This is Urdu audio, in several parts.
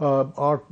8,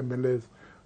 MLAs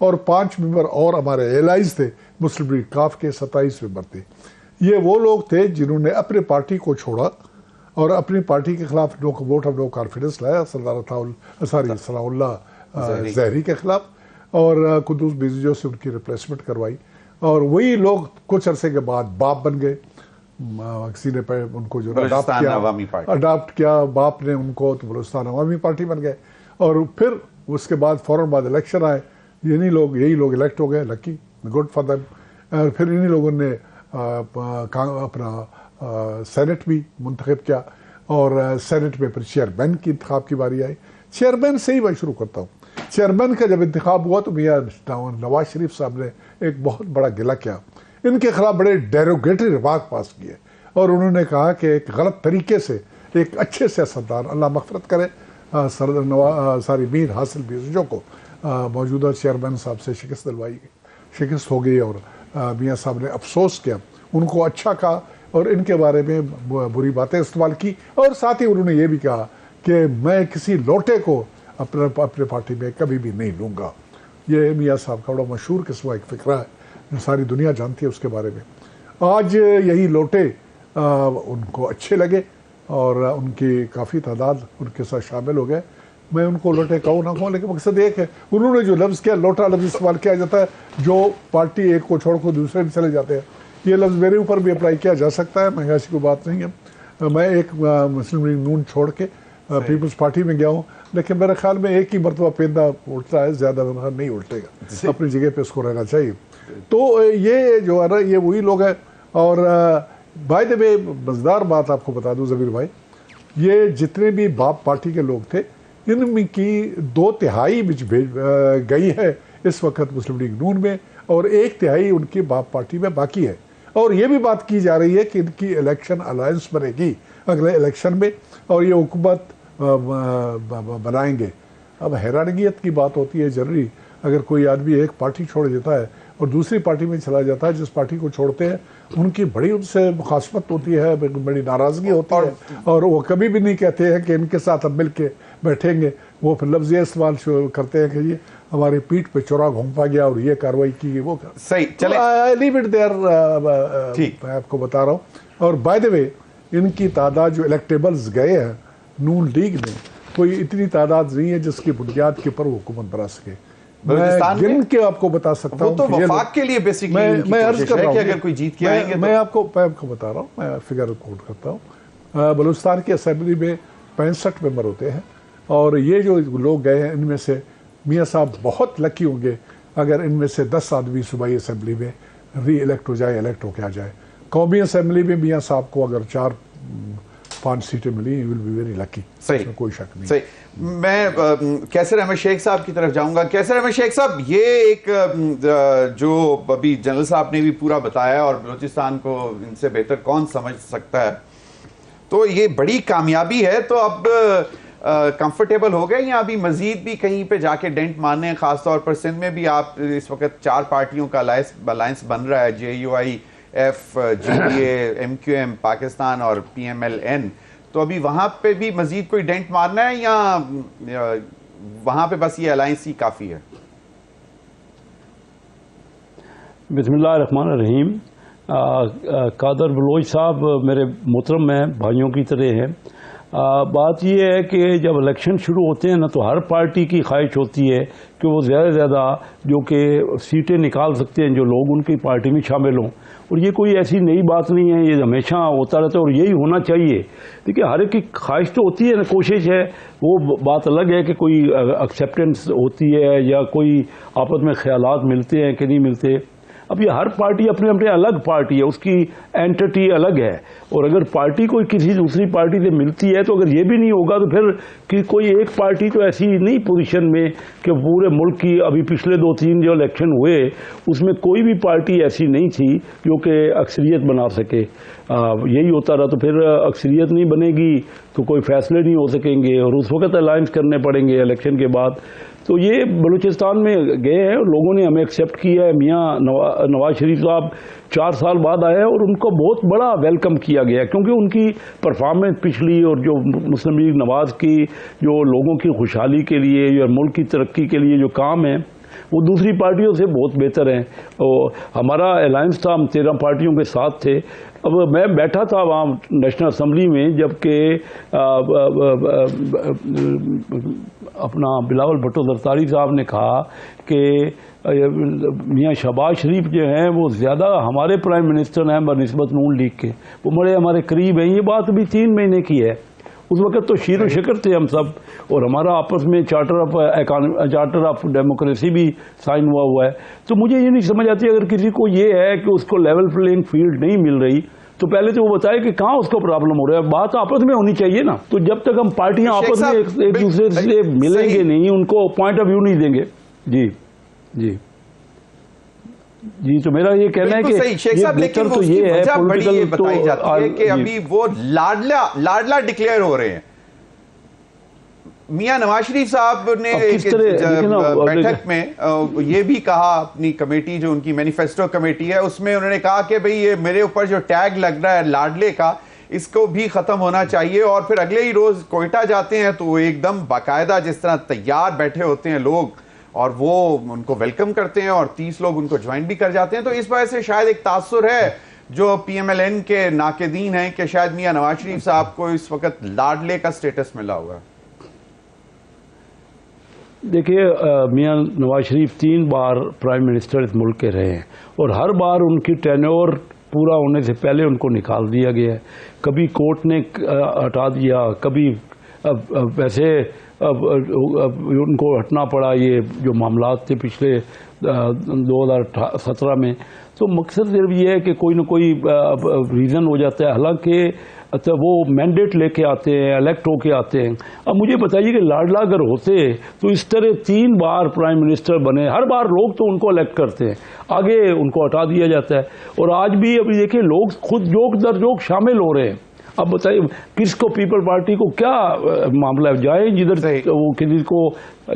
اور 5 ممبر اور ہمارے ایلائز تھے مسلم لیگ کاف کے 27 ممبر تھے. یہ وہ لوگ تھے جنہوں نے اپنے پارٹی کو چھوڑا اور اپنی پارٹی کے خلاف ووٹ آف نو کانفیڈنس لایا صلاح اللہ زہری کے خلاف, اور قدوس بیزیو سے ان کی ریپلیسمنٹ کروائی, اور وہی لوگ کچھ عرصے کے بعد باپ بن گئے. کسی نے ان کو جو اڈاپٹ کیا باپ نے ان کو, تو بلوچستان عوامی پارٹی بن گئے. اور پھر اس کے بعد فوراً بعد الیکشن آئے, یہی لوگ الیکٹ ہو گئے, لکی گڈ فار دیم. پھر انہی لوگوں نے اپنا سینٹ بھی منتخب کیا, اور سینٹ میں پھر چیئرمین کی انتخاب کی باری آئی. چیئرمین سے ہی میں شروع کرتا ہوں. چیئرمین کا جب انتخاب ہوا تو میاں نواز شریف صاحب نے ایک بہت بڑا گلہ کیا, ان کے خلاف بڑے ڈیروگیٹری ریمارک پاس کیے, اور انہوں نے کہا کہ ایک غلط طریقے سے ایک اچھے سیاستدان, اللہ مغفرت کرے, میر حاصل بیزو کو موجودہ چیئرمین صاحب سے شکست ہو گئی, اور میاں صاحب نے افسوس کیا, ان کو اچھا کہا اور ان کے بارے میں بری باتیں استعمال کی, اور ساتھ ہی انہوں نے یہ بھی کہا کہ میں کسی لوٹے کو اپنے پارٹی میں کبھی بھی نہیں لوں گا. یہ میاں صاحب کا بڑا مشہور قصہ ایک فقرہ ہے جو ساری دنیا جانتی ہے اس کے بارے میں. آج یہی لوٹے ان کو اچھے لگے اور ان کی کافی تعداد ان کے ساتھ شامل ہو گئے. میں ان کو لوٹے کہوں نہ کہوں, لیکن مقصد ایک ہے, انہوں نے جو لفظ کیا, لوٹا لفظ استعمال کیا جاتا ہے جو پارٹی ایک کو چھوڑ کر دوسرے میں چلے جاتے ہیں. یہ لفظ میرے اوپر بھی اپلائی کیا جا سکتا ہے, میں ایسی کوئی بات نہیں ہے. میں ایک مسلم لیگ نون چھوڑ کے پیپلز پارٹی میں گیا ہوں, لیکن میرے خیال میں ایک ہی مرتبہ پیندا اٹھتا ہے, زیادہ نہیں الٹے گا, اپنی جگہ پہ اس کو رہنا چاہیے. تو یہ جو ہے نا, یہ وہی لوگ ہیں. اور بائی دا وے مزیدار بات آپ کو بتا دوں ضمیر بھائی, یہ جتنے بھی باپ پارٹی کے لوگ تھے ان میں کی 2/3 گئی ہے اس وقت مسلم لیگ نون میں, اور 1/3 ان کی باپ پارٹی میں باقی ہے. اور یہ بھی بات کی جا رہی ہے کہ ان کی الیکشن الائنس بنے گی اگلے الیکشن میں, اور یہ حکومت بنائیں گے. اب حیرانگیت کی بات ہوتی ہے جنرلی, اگر کوئی آدمی ایک پارٹی چھوڑ دیتا ہے اور دوسری پارٹی میں چلا جاتا ہے, جس پارٹی کو چھوڑتے ہیں ان کی بڑی ان سے مخاصمت ہوتی ہے, بڑی ناراضگی ہوتی ہے, اور وہ کبھی بھی نہیں کہتے ہیں کہ ان کے ساتھ ہم مل کے بیٹھیں گے. وہ پھر لفظ یہ استعمال کرتے ہیں کہ یہ ہماری پیٹھ پہ چورا گھونپا گیا اور یہ کاروائی کی گئی, وہ صحیح. چلیں لیو اٹ دیئر, میں آپ کو بتا رہا ہوں. اور بائی دا وے ان کی تعداد جو الیکٹیبلز گئے ہیں نون لیگ میں, کوئی اتنی تعداد نہیں ہے جس کی بنیاد کے اوپر وہ حکومت بنا سکے. میں گن کے آپ کو بتا سکتا ہوں, تو وفاق کے لیے بیسیکلی میں عرض کر رہا ہوں کہ اگر کوئی جیت کے آئیں گے, میں آپ کو بتا رہا ہوں, میں فگر کوٹ کرتا ہوں. بلوچستان کی اسمبلی میں 65 ممبر ہوتے ہیں, اور یہ جو لوگ گئے ہیں ان میں سے میاں صاحب بہت لکی ہوں گے اگر ان میں سے 10 آدمی صوبائی اسمبلی میں ری الیکٹ ہو جائے, الیکٹ ہو کے آ جائے. قومی اسمبلی میں میاں صاحب کو اگر 4-5 سیٹیں ملی, you will be very lucky. صحیح, کوئی شک نہیں. صحیح. میں کیسر احمد شیخ صاحب کی طرف جاؤں گا. کیسر احمد شیخ صاحب, یہ ایک جو ابھی جنرل صاحب نے بھی پورا بتایا, اور بلوچستان کو ان سے بہتر کون سمجھ سکتا ہے, تو یہ بڑی کامیابی ہے. تو اب کمفرٹیبل ہو گئے یا ابھی مزید بھی کہیں پہ جا کے ڈینٹ مارنے ہیں؟ خاص طور پر سندھ میں بھی آپ اس وقت 4 پارٹیوں کا الائنس بن رہا ہے, JUIF, GDA, MQM پاکستان اور PMLN. تو ابھی وہاں پہ بھی مزید کوئی ڈینٹ مارنا ہے یا وہاں پہ بس یہ الائنس ہی کافی ہے؟ بسم اللہ الرحمن الرحیم. قادر بلوچ صاحب میرے محترم ہیں, بھائیوں کی طرح ہیں. بات یہ ہے کہ جب الیکشن شروع ہوتے ہیں نا, تو ہر پارٹی کی خواہش ہوتی ہے کہ وہ زیادہ سے زیادہ جو کہ سیٹیں نکال سکتے ہیں جو لوگ ان کی پارٹی میں شامل ہوں. اور یہ کوئی ایسی نئی بات نہیں ہے, یہ ہمیشہ ہوتا رہتا ہے اور یہی ہونا چاہیے. دیکھیے ہر ایک کی خواہش تو ہوتی ہے نا, کوشش ہے, وہ بات الگ ہے کہ کوئی ایکسیپٹنس ہوتی ہے یا کوئی آپس میں خیالات ملتے ہیں کہ نہیں ملتے. اب یہ ہر پارٹی اپنے اپنے الگ پارٹی ہے, اس کی اینٹی الگ ہے, اور اگر پارٹی کوئی کسی دوسری پارٹی سے ملتی ہے تو اگر یہ بھی نہیں ہوگا تو پھر کوئی ایک پارٹی تو ایسی نہیں پوزیشن میں کہ پورے ملک کی, ابھی پچھلے 2-3 جو الیکشن ہوئے اس میں کوئی بھی پارٹی ایسی نہیں تھی جو کہ اکثریت بنا سکے. یہی ہوتا رہا تو پھر اکثریت نہیں بنے گی تو کوئی فیصلے نہیں ہو سکیں گے, اور اس وقت الائنس کرنے پڑیں گے الیکشن کے بعد. تو یہ بلوچستان میں گئے ہیں, لوگوں نے ہمیں ایکسیپٹ کیا ہے. میاں نواز شریف صاحب 4 سال بعد آئے اور ان کو بہت بڑا ویلکم کیا گیا, کیونکہ ان کی پرفارمنس پچھلی اور جو مسلم لیگ نواز کی جو لوگوں کی خوشحالی کے لیے یا ملک کی ترقی کے لیے جو کام ہے وہ دوسری پارٹیوں سے بہت بہتر ہیں. ہمارا الائنس تھا, ہم 13 پارٹیوں کے ساتھ تھے. اب میں بیٹھا تھا وہاں نیشنل اسمبلی میں جبکہ اپنا بلاول بھٹو زرداری صاحب نے کہا کہ میاں شہباز شریف جو ہیں وہ زیادہ ہمارے پرائم منسٹر ہیں بنسبت نون لیگ کے, وہ بڑے ہمارے قریب ہیں. یہ بات ابھی 3 مہینے کی ہے. اس وقت تو شیر و شکر تھے ہم سب, اور ہمارا آپس میں چارٹر آف ڈیموکریسی بھی سائن ہوا ہے. تو مجھے یہ نہیں سمجھ آتی اگر کسی کو یہ ہے کہ اس کو لیول پلینگ فیلڈ نہیں مل رہی تو پہلے تو وہ بتائے کہ کہاں اس کو پرابلم ہو رہا ہے. بات آپس میں ہونی چاہیے نا. تو جب تک ہم پارٹیاں آپس میں ایک دوسرے سے ملیں گے نہیں, ان کو پوائنٹ آف ویو نہیں دیں گے. جی جی جی تو میرا یہ کہنا ہے کہ شیخ صاحب, لیکن تو یہ ہے پولیٹیکل بتائی جاتی ہے کہ ابھی وہ لاڈلا ڈکلیئر ہو رہے ہیں. میاں نواز شریف صاحب نے بیٹھک میں یہ بھی کہا, اپنی کمیٹی جو ان کی مینیفیسٹو کمیٹی ہے اس میں انہوں نے کہا کہ بھئی یہ میرے اوپر جو ٹیگ لگ رہا ہے لاڈلے کا, اس کو بھی ختم ہونا چاہیے. اور پھر اگلے ہی روز کوئٹہ جاتے ہیں تو وہ ایک دم باقاعدہ جس طرح تیار بیٹھے ہوتے ہیں لوگ اور وہ ان کو ویلکم کرتے ہیں اور 30 لوگ ان کو جوائن بھی کر جاتے ہیں. تو اس وجہ سے شاید ایک تاثر ہے جو پی ایم ایل این کے ناقدین ہیں کہ شاید میاں نواز شریف صاحب کو اس وقت لاڈلے کا سٹیٹس ملا ہوا ہے. دیکھیے میاں نواز شریف 3 بار پرائم منسٹر اس ملک کے رہے ہیں اور ہر بار ان کی ٹینور پورا ہونے سے پہلے ان کو نکال دیا گیا ہے. کبھی کورٹ نے ہٹا دیا, کبھی ویسے ان کو ہٹنا پڑا. یہ جو معاملات تھے پچھلے 2017 میں, تو مقصد صرف یہ ہے کہ کوئی نہ کوئی ریزن ہو جاتا ہے. حالانکہ وہ مینڈیٹ لے کے آتے ہیں, الیکٹ ہو کے آتے ہیں. اب مجھے بتائیے کہ لاڈلا اگر ہوتے تو اس طرح 3 بار پرائم منسٹر بنے, ہر بار لوگ تو ان کو الیکٹ کرتے ہیں, آگے ان کو ہٹا دیا جاتا ہے. اور آج بھی ابھی دیکھیں لوگ خود جوک در جوک شامل ہو رہے ہیں. اب بتائیے کس کو پیپل پارٹی کو کیا معاملہ ہے, جائیں جدھر وہ کسی کو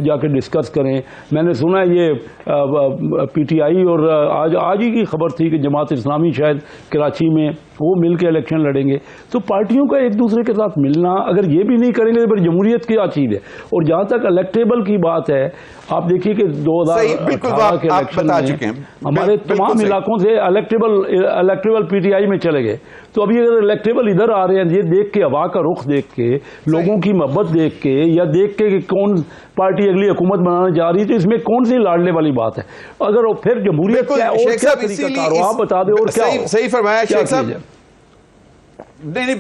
جا کے ڈسکس کریں. میں نے سنا ہے یہ پی ٹی آئی اور آج ہی کی خبر تھی کہ جماعت اسلامی شاید کراچی میں وہ مل کے الیکشن لڑیں گے. تو پارٹیوں کا ایک دوسرے کے ساتھ ملنا اگر یہ بھی نہیں کریں گے تو پھر جمہوریت کیا چیز ہے. اور جہاں تک الیکٹیبل کی بات ہے, آپ دیکھیے کہ 2018 کے الیکشن میں ہمارے تمام علاقوں سے الیکٹیبل پی ٹی آئی میں چلے گئے. تو ابھی اگر الیکٹیبل ادھر آ رہے ہیں, یہ دیکھ کے ہوا کا رخ دیکھ کے, لوگوں کی محبت دیکھ کے, یا دیکھ کے کہ کون پارٹی اگلی حکومت بنانے جا رہی ہے, تو اس میں کون سی لاڈلے والی بات ہے. اگر پھر جمہوریت کیا اور کیا طریقہ کار ہو, آپ بتا دیں. اور کیا صحیح فرمایا شیخ صاحب. نہیں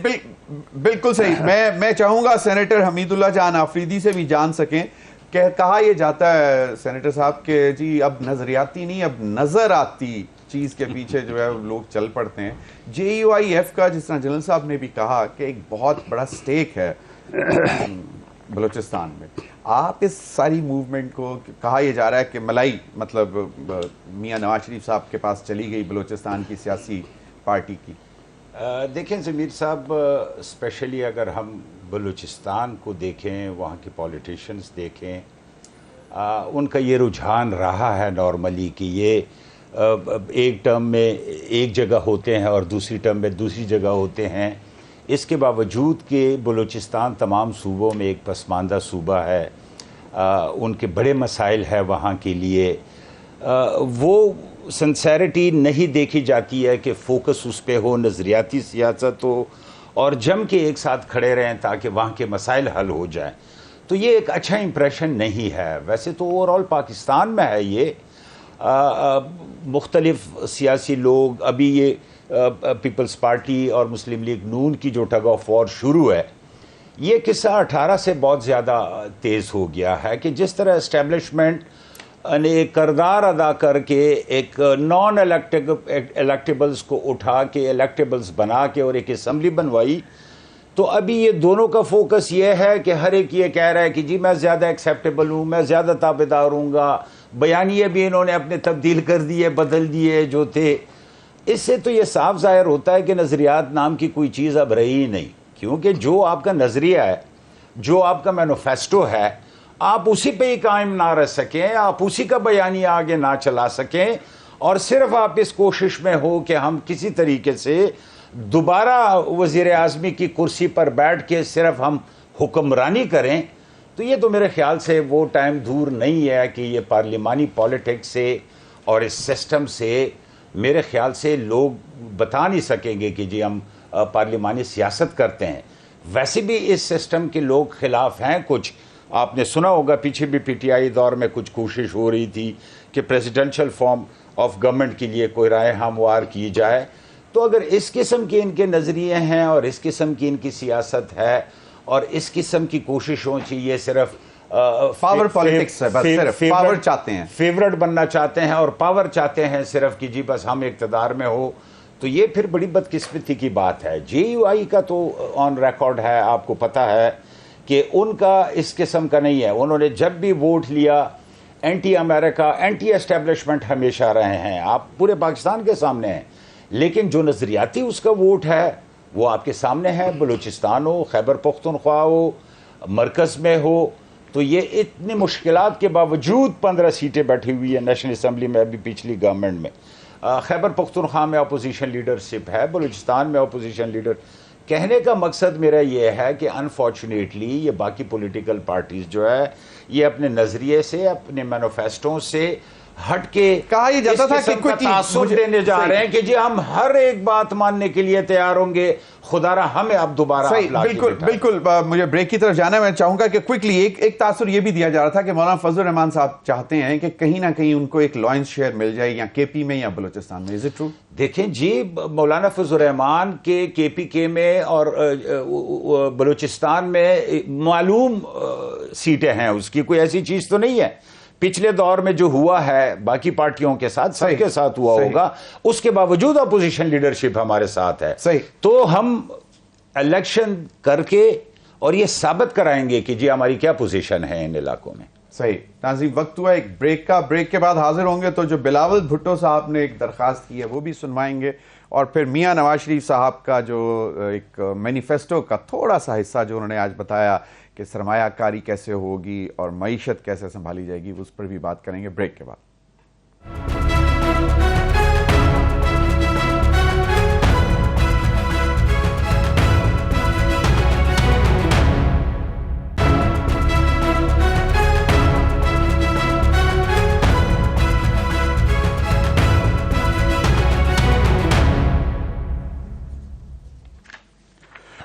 بالکل صحیح. میں چاہوں گا سینیٹر حمید اللہ جان آفریدی سے بھی جان سکیں کہ کہا یہ جاتا ہے سینیٹر صاحب کہ جی اب نظریاتی نہیں, اب نظر آتی چیز کے پیچھے جو ہے لوگ چل پڑتے ہیں. جے یو آئی ایف کا جس طرح جنرل صاحب نے بھی کہا کہ ایک بہت بڑا سٹیک ہے بلوچستان میں. آپ اس ساری موومنٹ کو, کہا یہ جا رہا ہے کہ ملائی مطلب میاں نواز شریف صاحب کے پاس چلی گئی بلوچستان کی سیاسی پارٹی کی. دیکھیں ضمیر صاحب, اسپیشلی اگر ہم بلوچستان کو دیکھیں, وہاں کے پولیٹیشنز دیکھیں, ان کا یہ رجحان رہا ہے نارملی کہ یہ ایک ٹرم میں ایک جگہ ہوتے ہیں اور دوسری ٹرم میں دوسری جگہ ہوتے ہیں. اس کے باوجود کہ بلوچستان تمام صوبوں میں ایک پسماندہ صوبہ ہے, ان کے بڑے مسائل ہیں وہاں کے لیے, وہ سنسیریٹی نہیں دیکھی جاتی ہے کہ فوکس اس پہ ہو, نظریاتی سیاست ہو اور جم کے ایک ساتھ کھڑے رہیں تاکہ وہاں کے مسائل حل ہو جائیں. تو یہ ایک اچھا امپریشن نہیں ہے. ویسے تو اوور آل پاکستان میں ہے یہ, مختلف سیاسی لوگ, ابھی یہ پیپلز پارٹی اور مسلم لیگ نون کی جو ٹگ آف وار شروع ہے, یہ قصہ 18 سے بہت زیادہ تیز ہو گیا ہے کہ جس طرح اسٹیبلشمنٹ نے ایک کردار ادا کر کے ایک نان الیکٹیبلز کو اٹھا کے الیکٹیبلز بنا کے اور ایک اسمبلی بنوائی. تو ابھی یہ دونوں کا فوکس یہ ہے کہ ہر ایک یہ کہہ رہا ہے کہ جی میں زیادہ ایکسیپٹیبل ہوں, میں زیادہ تابعدار ہوں گا. بیانیے بھی انہوں نے اپنے تبدیل کر دیے, بدل دیے جو تھے. اس سے تو یہ صاف ظاہر ہوتا ہے کہ نظریات نام کی کوئی چیز اب رہی ہی نہیں, کیونکہ جو آپ کا نظریہ ہے, جو آپ کا مینیفیسٹو ہے, آپ اسی پہ ہی قائم نہ رہ سکیں, آپ اسی کا بیانیہ آگے نہ چلا سکیں, اور صرف آپ اس کوشش میں ہو کہ ہم کسی طریقے سے دوبارہ وزیر اعظمی کی کرسی پر بیٹھ کے صرف ہم حکمرانی کریں, تو یہ تو میرے خیال سے وہ ٹائم دور نہیں ہے کہ یہ پارلیمانی پالیٹکس سے اور اس سسٹم سے میرے خیال سے لوگ بتا نہیں سکیں گے کہ جی ہم پارلیمانی سیاست کرتے ہیں. ویسے بھی اس سسٹم کے لوگ خلاف ہیں. کچھ آپ نے سنا ہوگا پیچھے بھی پی ٹی آئی دور میں کچھ کوشش ہو رہی تھی کہ پریزیڈنشل فارم آف گورنمنٹ کے لیے کوئی رائے ہموار کی جائے. تو اگر اس قسم کے ان کے نظریے ہیں اور اس قسم کی ان کی سیاست ہے اور اس قسم کی کوششوں سے یہ صرف پاور پالیٹکس ہے، بس صرف پاور چاہتے ہیں، فیورٹ بننا چاہتے ہیں اور پاور چاہتے ہیں صرف کہ جی بس ہم اقتدار میں ہو، تو یہ پھر بڑی بدقسمتی کی بات ہے. جے یو آئی کا تو آن ریکارڈ ہے، آپ کو پتہ ہے کہ ان کا اس قسم کا نہیں ہے. انہوں نے جب بھی ووٹ لیا اینٹی امریکہ، اینٹی اسٹیبلشمنٹ ہمیشہ رہے ہیں. آپ پورے پاکستان کے سامنے ہیں. لیکن جو نظریاتی اس کا ووٹ ہے وہ آپ کے سامنے ہے. بلوچستان ہو، خیبر پختونخوا ہو، مرکز میں ہو، تو یہ اتنی مشکلات کے باوجود 15 سیٹیں بیٹھی ہوئی ہیں نیشنل اسمبلی میں ابھی پچھلی گورنمنٹ میں. خیبر پختونخوا میں اپوزیشن لیڈرشپ ہے، بلوچستان میں اپوزیشن لیڈر. کہنے کا مقصد میرا یہ ہے کہ انفارچونیٹلی یہ باقی پولیٹیکل پارٹیز جو ہے یہ اپنے نظریے سے، اپنے مینیفیسٹوں سے ہٹ کے کہا یہ جاتا تھا کہ کوئی تعصب دینے جا رہے ہیں کہ جی ہم ہر ایک بات ماننے کے لیے تیار ہوں گے، خدا را ہمیں اب دوبارہ بالکل. مجھے بریک کی طرف جانا ہے. میں چاہوں گا کہ کوئکلی ایک تاثر یہ بھی دیا جا رہا تھا کہ مولانا فضل الرحمان صاحب چاہتے ہیں کہ کہیں نہ کہیں ان کو ایک لائنس شیئر مل جائے یا کے پی میں یا بلوچستان میں. Is it true? دیکھیں جی، مولانا فضل الرحمان کے پی کے میں اور بلوچستان میں معلوم سیٹیں ہیں، اس کی کوئی ایسی چیز تو نہیں ہے. پچھلے دور میں جو ہوا ہے باقی پارٹیوں کے ساتھ، سب کے ساتھ ہوا ہوگا، اس کے باوجود اپوزیشن لیڈرشپ ہمارے ساتھ ہے. تو ہم الیکشن کر کے اور یہ ثابت کرائیں گے کہ جی ہماری کیا پوزیشن ہے ان علاقوں میں. صحیح. ناظرین، وقت ہوا ایک بریک کا. بریک کے بعد حاضر ہوں گے تو جو بلاول بھٹو صاحب نے ایک درخواست کی ہے وہ بھی سنوائیں گے، اور پھر میاں نواز شریف صاحب کا جو ایک مینیفیسٹو کا تھوڑا سا حصہ جو انہوں نے آج بتایا کہ سرمایہ کاری کیسے ہوگی اور معیشت کیسے سنبھالی جائے گی، اس پر بھی بات کریں گے بریک کے بعد.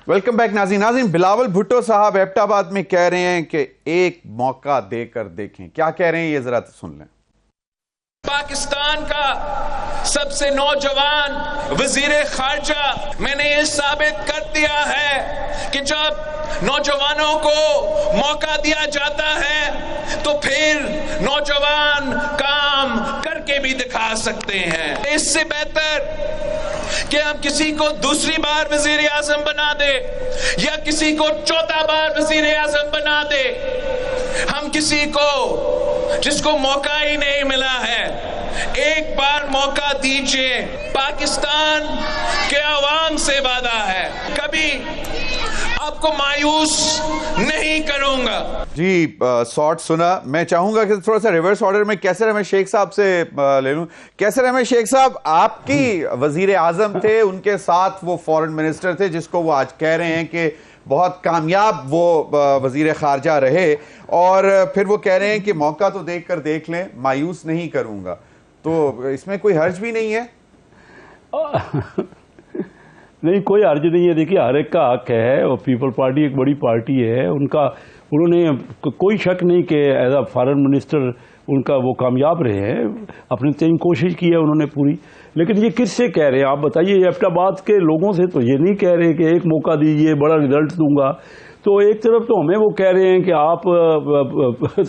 Welcome back. ناظرین، بلاول بھٹو صاحب ایبٹ آباد میں کہہ رہے ہیں کہ ایک موقع دے کر دیکھیں. کیا کہہ رہے ہیں یہ ذرا سن لیں. پاکستان کا سب سے نوجوان وزیر خارجہ میں نے یہ ثابت کر دیا ہے کہ جب نوجوانوں کو موقع دیا جاتا ہے تو پھر نوجوان کام کر کے بھی دکھا سکتے ہیں. اس سے بہتر کہ ہم کسی کو دوسری بار وزیر اعظم بنا دے یا کسی کو چوتھا بار وزیر اعظم بنا دے، ہم کسی کو جس کو موقع ہی نہیں ملا ہے ایک بار موقع دیجئے. پاکستان کے عوام سے وعدہ ہے کبھی آپ کو مایوس نہیں کروں گا. جی سارٹ سنا. میں چاہوں گا کہ تھوڑا سا ریورس آرڈر میں کیسر احمد شیخ صاحب سے لے لوں. کیسر احمد شیخ صاحب آپ کی وزیر اعظم تھے، ان کے ساتھ وہ فورن منسٹر تھے جس کو وہ آج کہہ رہے ہیں کہ بہت کامیاب وہ وزیر خارجہ رہے، اور پھر وہ کہہ رہے ہیں کہ موقع تو دیکھ کر دیکھ لیں، مایوس نہیں کروں گا. تو اس میں کوئی حرج بھی نہیں ہے؟ نہیں، کوئی حرج نہیں ہے. دیکھیے ہر ایک کا حق ہے، اور پیپل پارٹی ایک بڑی پارٹی ہے. انہوں نے کوئی شک نہیں کہ ایز اے فارن منسٹر ان کا وہ کامیاب رہے ہیں، اپنی تین کوشش کی ہے انہوں نے پوری. لیکن یہ کس سے کہہ رہے ہیں آپ بتائیے؟ ایبٹ آباد کے لوگوں سے تو یہ نہیں کہہ رہے کہ ایک موقع دیجیے بڑا رزلٹ دوں گا. تو ایک طرف تو ہمیں وہ کہہ رہے ہیں کہ آپ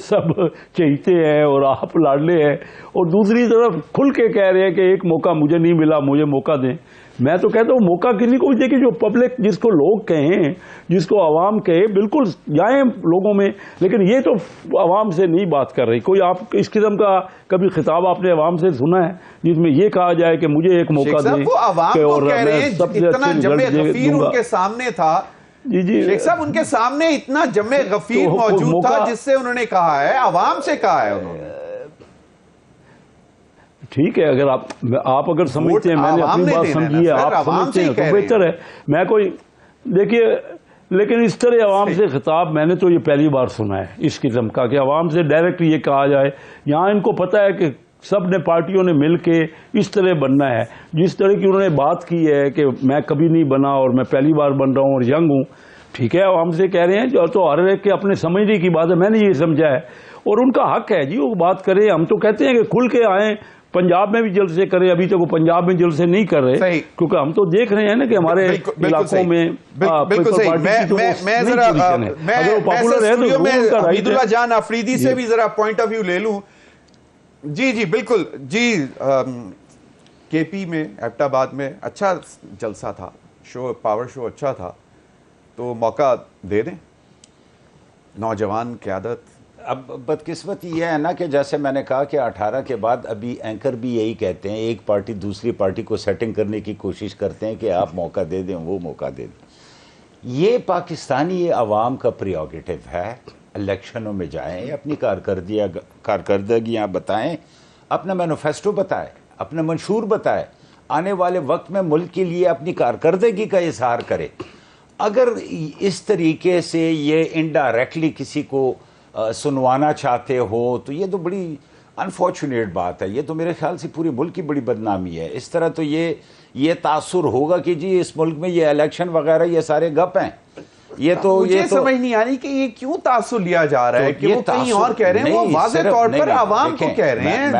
سب چہیتے ہیں اور آپ لاڈلے ہیں، اور دوسری طرف کھل کے کہہ رہے ہیں کہ ایک موقع مجھے نہیں ملا، مجھے موقع دیں. میں تو کہتا ہوں موقع کسی کو دے کہ جو پبلک، جس کو لوگ کہیں، جس کو عوام کہے، بالکل جائیں لوگوں میں. لیکن یہ تو عوام سے نہیں بات کر رہی. کوئی آپ اس قسم کا کبھی خطاب آپ نے عوام سے سنا ہے جس میں یہ کہا جائے کہ مجھے ایک موقع دیں؟ وہ عوام کو کہہ رہے ہیں اتنا جمع غفیر ان کے سامنے تھا. جی شیخ صاحب ان کے سامنے اتنا جمع غفیر موجود تھا جس سے انہوں نے کہا ہے، عوام سے کہا ہے انہوں نے. ٹھیک ہے، اگر آپ اگر سمجھتے ہیں، میں نے اپنی بات سمجھی ہے، آپ سمجھتے ہیں تو بہتر ہے. میں کوئی دیکھیے لیکن اس طرح عوام سے خطاب میں نے تو یہ پہلی بار سنا ہے اس قسم کا کہ عوام سے ڈائریکٹ یہ کہا جائے. یہاں ان کو پتہ ہے کہ سب نے پارٹیوں نے مل کے اس طرح بننا ہے. جس طرح کی انہوں نے بات کی ہے کہ میں کبھی نہیں بنا اور میں پہلی بار بن رہا ہوں اور ینگ ہوں, ٹھیک ہے عوام سے کہہ رہے ہیں جو تو ہر ایک کے اپنے سمجھنے کی بات ہے, میں نے یہ سمجھا ہے اور ان کا حق ہے جی وہ بات کریں. ہم تو کہتے ہیں کہ کھل کے آئیں, پنجاب میں بھی جلسے کریں. ابھی تک وہ پنجاب میں جلسے نہیں کر رہے کیونکہ ہم تو دیکھ رہے ہیں نا کہ ہمارے علاقوں میں بالکل صحیح. میں ذرا حمید اللہ جان آفریدی سے بھی ذرا پوائنٹ آف ویو لے لوں. جی بالکل جی. کے پی میں ایبٹ آباد میں اچھا جلسہ تھا, پاور شو اچھا تھا, تو موقع دے دیں نوجوان قیادت. اب بدقسمتی یہ ہے نا کہ جیسے میں نے کہا کہ 18 کے بعد ابھی اینکر بھی یہی کہتے ہیں, ایک پارٹی دوسری پارٹی کو سیٹنگ کرنے کی کوشش کرتے ہیں کہ آپ موقع دے دیں, وہ موقع دے دیں. یہ پاکستانی عوام کا پریوگیٹو ہے. الیکشنوں میں جائیں, اپنی کارکردگیاں بتائیں, اپنا مینیفیسٹو بتائیں, اپنا منشور بتائیں, آنے والے وقت میں ملک کے لیے اپنی کارکردگی کا اظہار کرے. اگر اس طریقے سے یہ انڈائریکٹلی کسی کو سنوانا چاہتے ہو تو یہ تو بڑی انفارچونیٹ بات ہے. یہ تو میرے خیال سے پورے ملک کی بڑی بدنامی ہے. اس طرح تو یہ تاثر ہوگا کہ جی اس ملک میں یہ الیکشن وغیرہ یہ سارے گپ ہیں. یہ تو مجھے سمجھ نہیں آ رہی کہ یہ کیوں تاثر لیا جا رہا ہے کہ وہ کہیں اور کہہ رہے ہیں, وہ واضح طور پر عوام کو کہہ رہے ہیں.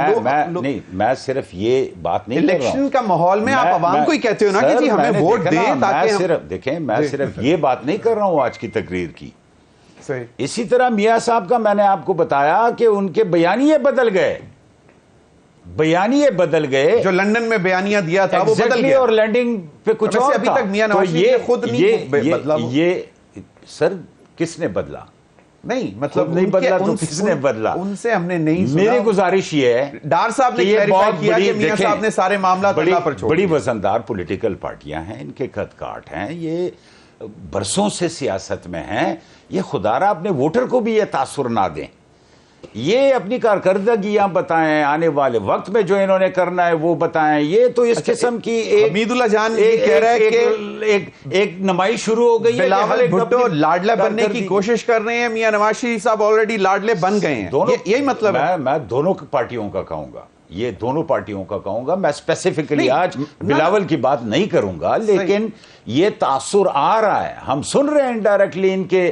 نہیں, میں صرف یہ بات نہیں کر رہا ہوں. الیکشن کا ماحول میں آپ عوام کو ہی کہتے ہو نا کہ جی ہمیں ووٹ دیں تاکہ دیکھیں. میں صرف یہ بات نہیں کر رہا ہوں آج کی تقریر کی. اسی طرح میاں صاحب کا میں نے آپ کو بتایا کہ ان کے بیانیے بدل گئے, جو لندن میں بیانیہ دیا تھا وہ بدل گیا, اور لینڈنگ پہ کچھ اور ابھی تک میاں نواز شریف نے خود نہیں بدلا. یہ سر کس نے بدلا؟ نہیں مطلب نہیں بدلا تو کس نے بدلا؟ ان سے ہم نے نہیں سنا. میری گزارش یہ ہے, ڈار صاحب نے کلیریفائی کیا کہ میاں صاحب نے سارے معاملات اللہ پر چھوڑ بڑی وزندار پولیٹیکل پارٹیاں ہیں, ان کے خط کاٹ ہیں, یہ برسوں سے سیاست میں ہیں. یہ خدا را اپنے ووٹر کو بھی یہ تاثر نہ دیں. یہ اپنی کارکردگیاں بتائیں, آنے والے وقت میں جو انہوں نے کرنا ہے وہ بتائیں. یہ تو اس قسم کی حمید اللہ جان کہہ رہا ہے کہ ایک نمائش شروع ہو گئی ہے. بلاول بھٹو لاڈلے بننے کی کوشش کر رہے ہیں, میاں نواز شریف صاحب آلریڈی لاڈلے بن گئے ہیں. یہی مطلب ہے. میں دونوں پارٹیوں کا کہوں گا, یہ دونوں پارٹیوں کا کہوں گا. میں اسپیسیفکلی آج بلاول کی بات نہیں کروں گا, لیکن یہ تاثر آ رہا ہے. ہم سن رہے ہیں انڈائریکٹلی ان کے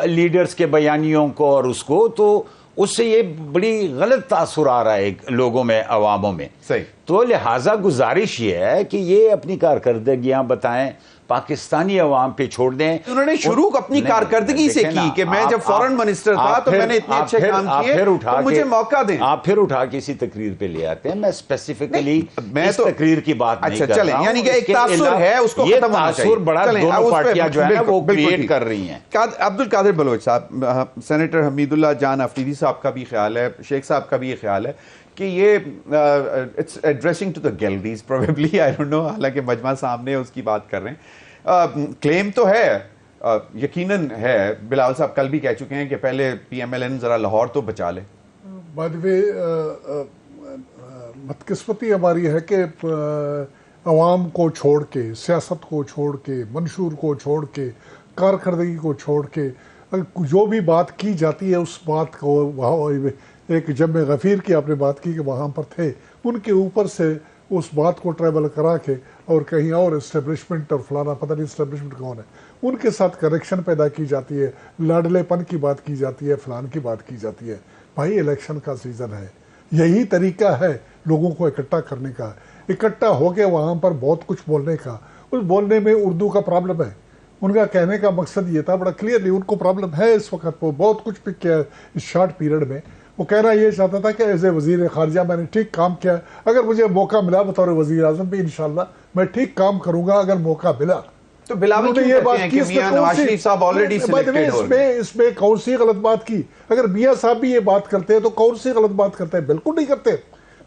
لیڈرز کے بیانیوں کو اور اس کو, تو اس سے یہ بڑی غلط تاثر آ رہا ہے لوگوں میں, عواموں میں. صحیح. تو لہٰذا گزارش یہ ہے کہ یہ اپنی کارکردگیاں بتائیں, پاکستانی عوام پہ چھوڑ دیں. انہوں نے شروع اپنی کارکردگی سے کی کہ میں جب فورن منسٹر تھا تو میں نے اتنے اچھے کام کیے, تو مجھے موقع دیں. آپ پھر اٹھا کے اسی تقریر پہ لے آتے ہیں. میں اسپیسیفکلی اس تقریر کی بات نہیں کر رہا ہوں. یعنی کہ ایک تاثر ہے, اس کو ختم ہونا چاہیے. یہ تاثر بڑا دونوں پارٹیاں جو ہیں وہ کریٹ کر رہی ہیں. عبد القادر بلوچ صاحب, سینیٹر حمید اللہ جان آفریدی صاحب کا بھی خیال ہے, شیخ صاحب کا بھی یہ خیال ہے کہ یہ it's addressing to the galleries probably, I don't know, حالانکہ مجمع سامنے اس کی بات کر رہے ہیں. کلیم تو ہے, یقیناً ہے. بلاول صاحب کل بھی کہہ چکے ہیں کہ پہلے پی ایم ایل این ذرا لاہور تو بچا لے. بائی دی وے بدقسمتی ہماری ہے کہ عوام کو چھوڑ کے, سیاست کو چھوڑ کے, منشور کو چھوڑ کے, کارکردگی کو چھوڑ کے جو بھی بات کی جاتی ہے اس بات کو, وہاں ایک جب غفیر کی آپ نے بات کی کہ وہاں پر تھے, ان کے اوپر سے اس بات کو ٹریول کرا کے اور کہیں اور اسٹیبلشمنٹ اور فلانا پتہ نہیں اسٹیبلشمنٹ کون ہے, ان کے ساتھ کنیکشن پیدا کی جاتی ہے, لاڈلے پن کی بات کی جاتی ہے, فلان کی بات کی جاتی ہے. بھائی الیکشن کا سیزن ہے, یہی طریقہ ہے لوگوں کو اکٹھا کرنے کا, اکٹھا ہو کے وہاں پر بہت کچھ بولنے کا. اس بولنے میں اردو کا پرابلم ہے, ان کا کہنے کا مقصد یہ تھا بڑا کلیئرلی, ان کو پرابلم ہے اس وقت, وہ بہت کچھ پک کیا اس شارٹ پیریڈ میں. وہ کہنا یہ چاہتا تھا کہ ایز اے وزیر خارجہ میں نے ٹھیک کام کیا, اگر مجھے موقع ملا بطور وزیر اعظم بھی انشاءاللہ میں ٹھیک کام کروں گا اگر موقع ملا. تو بلاول کیوں کہتے ہیں کہ میاں نواز شریف صاحب آلریڈی سلیکٹڈ ہو گئے؟ اس میں کون سی غلط بات کی؟ اگر میاں صاحب بھی یہ بات کرتے ہیں تو کون سی غلط بات کرتے ہیں؟ بالکل نہیں کرتے.